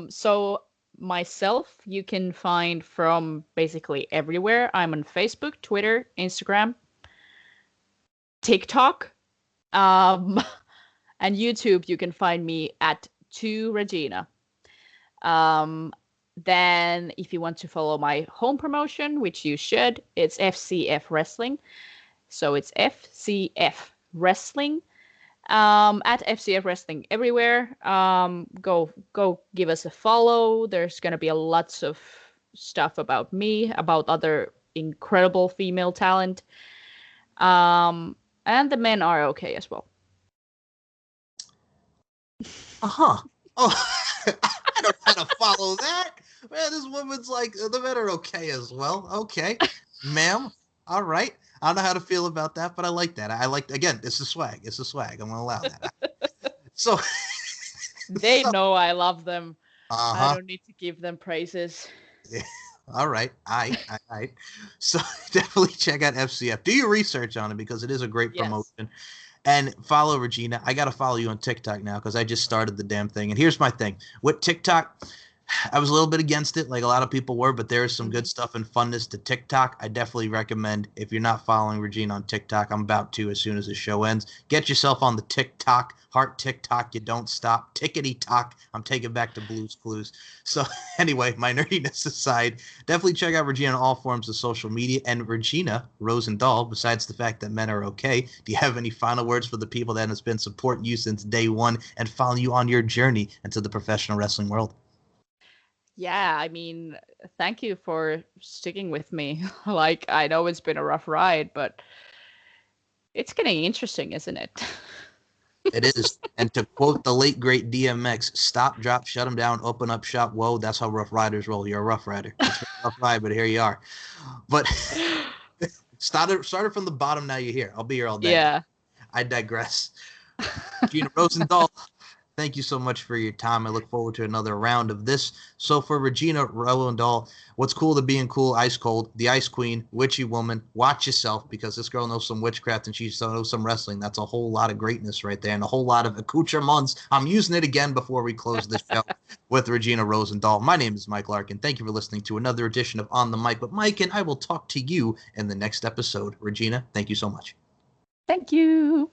So myself, you can find from basically everywhere. I'm on Facebook, Twitter, Instagram, TikTok, um, and YouTube. You can find me at 2Regina. Um, then, if you want to follow my home promotion, which you should, it's FCF Wrestling. So it's FCF Wrestling. At FCF Wrestling everywhere. Go give us a follow. There's gonna be a lots of stuff about me, about other incredible female talent. And the men are okay as well. Uh-huh. Oh, I don't know how to follow that. Man, this woman's like, the men are okay as well. Okay, ma'am. All right. I don't know how to feel about that, but I like that. I like, again, it's the swag. It's the swag. I'm going to allow that. So, They so, know I love them. I uh-huh. don't need to give them praises. Yeah. All right. All right. So definitely check out FCF. Do your research on it because it is a great Yes. promotion. And follow Regina. I got to follow you on TikTok now because I just started the damn thing. And here's my thing with TikTok. I was a little bit against it, like a lot of people were, but there is some good Mhm. stuff and funness to TikTok. I definitely recommend, if you're not following Regina on TikTok, I'm about to as soon as the show ends. Get yourself on the TikTok, heart TikTok, you don't stop. Tickety tock. I'm taking back to Blues Clues. So anyway, my nerdiness aside, definitely check out Regina on all forms of social media. And Regina Rosendahl, besides the fact that men are okay, do you have any final words for the people that has been supporting you since day one and following you on your journey into the professional wrestling world? Yeah, I mean, thank you for sticking with me. Like, I know it's been a rough ride, but it's getting interesting, isn't it? It is. And to quote the late great DMX, stop, drop, shut them down, open up shop. Whoa, that's how Rough Riders roll. You're a Rough Rider. It's been a rough ride, but here you are. But started from the bottom. Now you're here. I'll be here all day. Yeah. I digress. Gina Rosendahl, thank you so much for your time. I look forward to another round of this. So for Regina Rosendahl, what's cool to being cool, ice cold, the ice queen, witchy woman, watch yourself because this girl knows some witchcraft and she knows some wrestling. That's a whole lot of greatness right there and a whole lot of accoutrements. I'm using it again before we close the show with Regina Rosendahl. My name is Mike Larkin. Thank you for listening to another edition of On the Mic with Mike, and I will talk to you in the next episode. Regina, thank you so much. Thank you.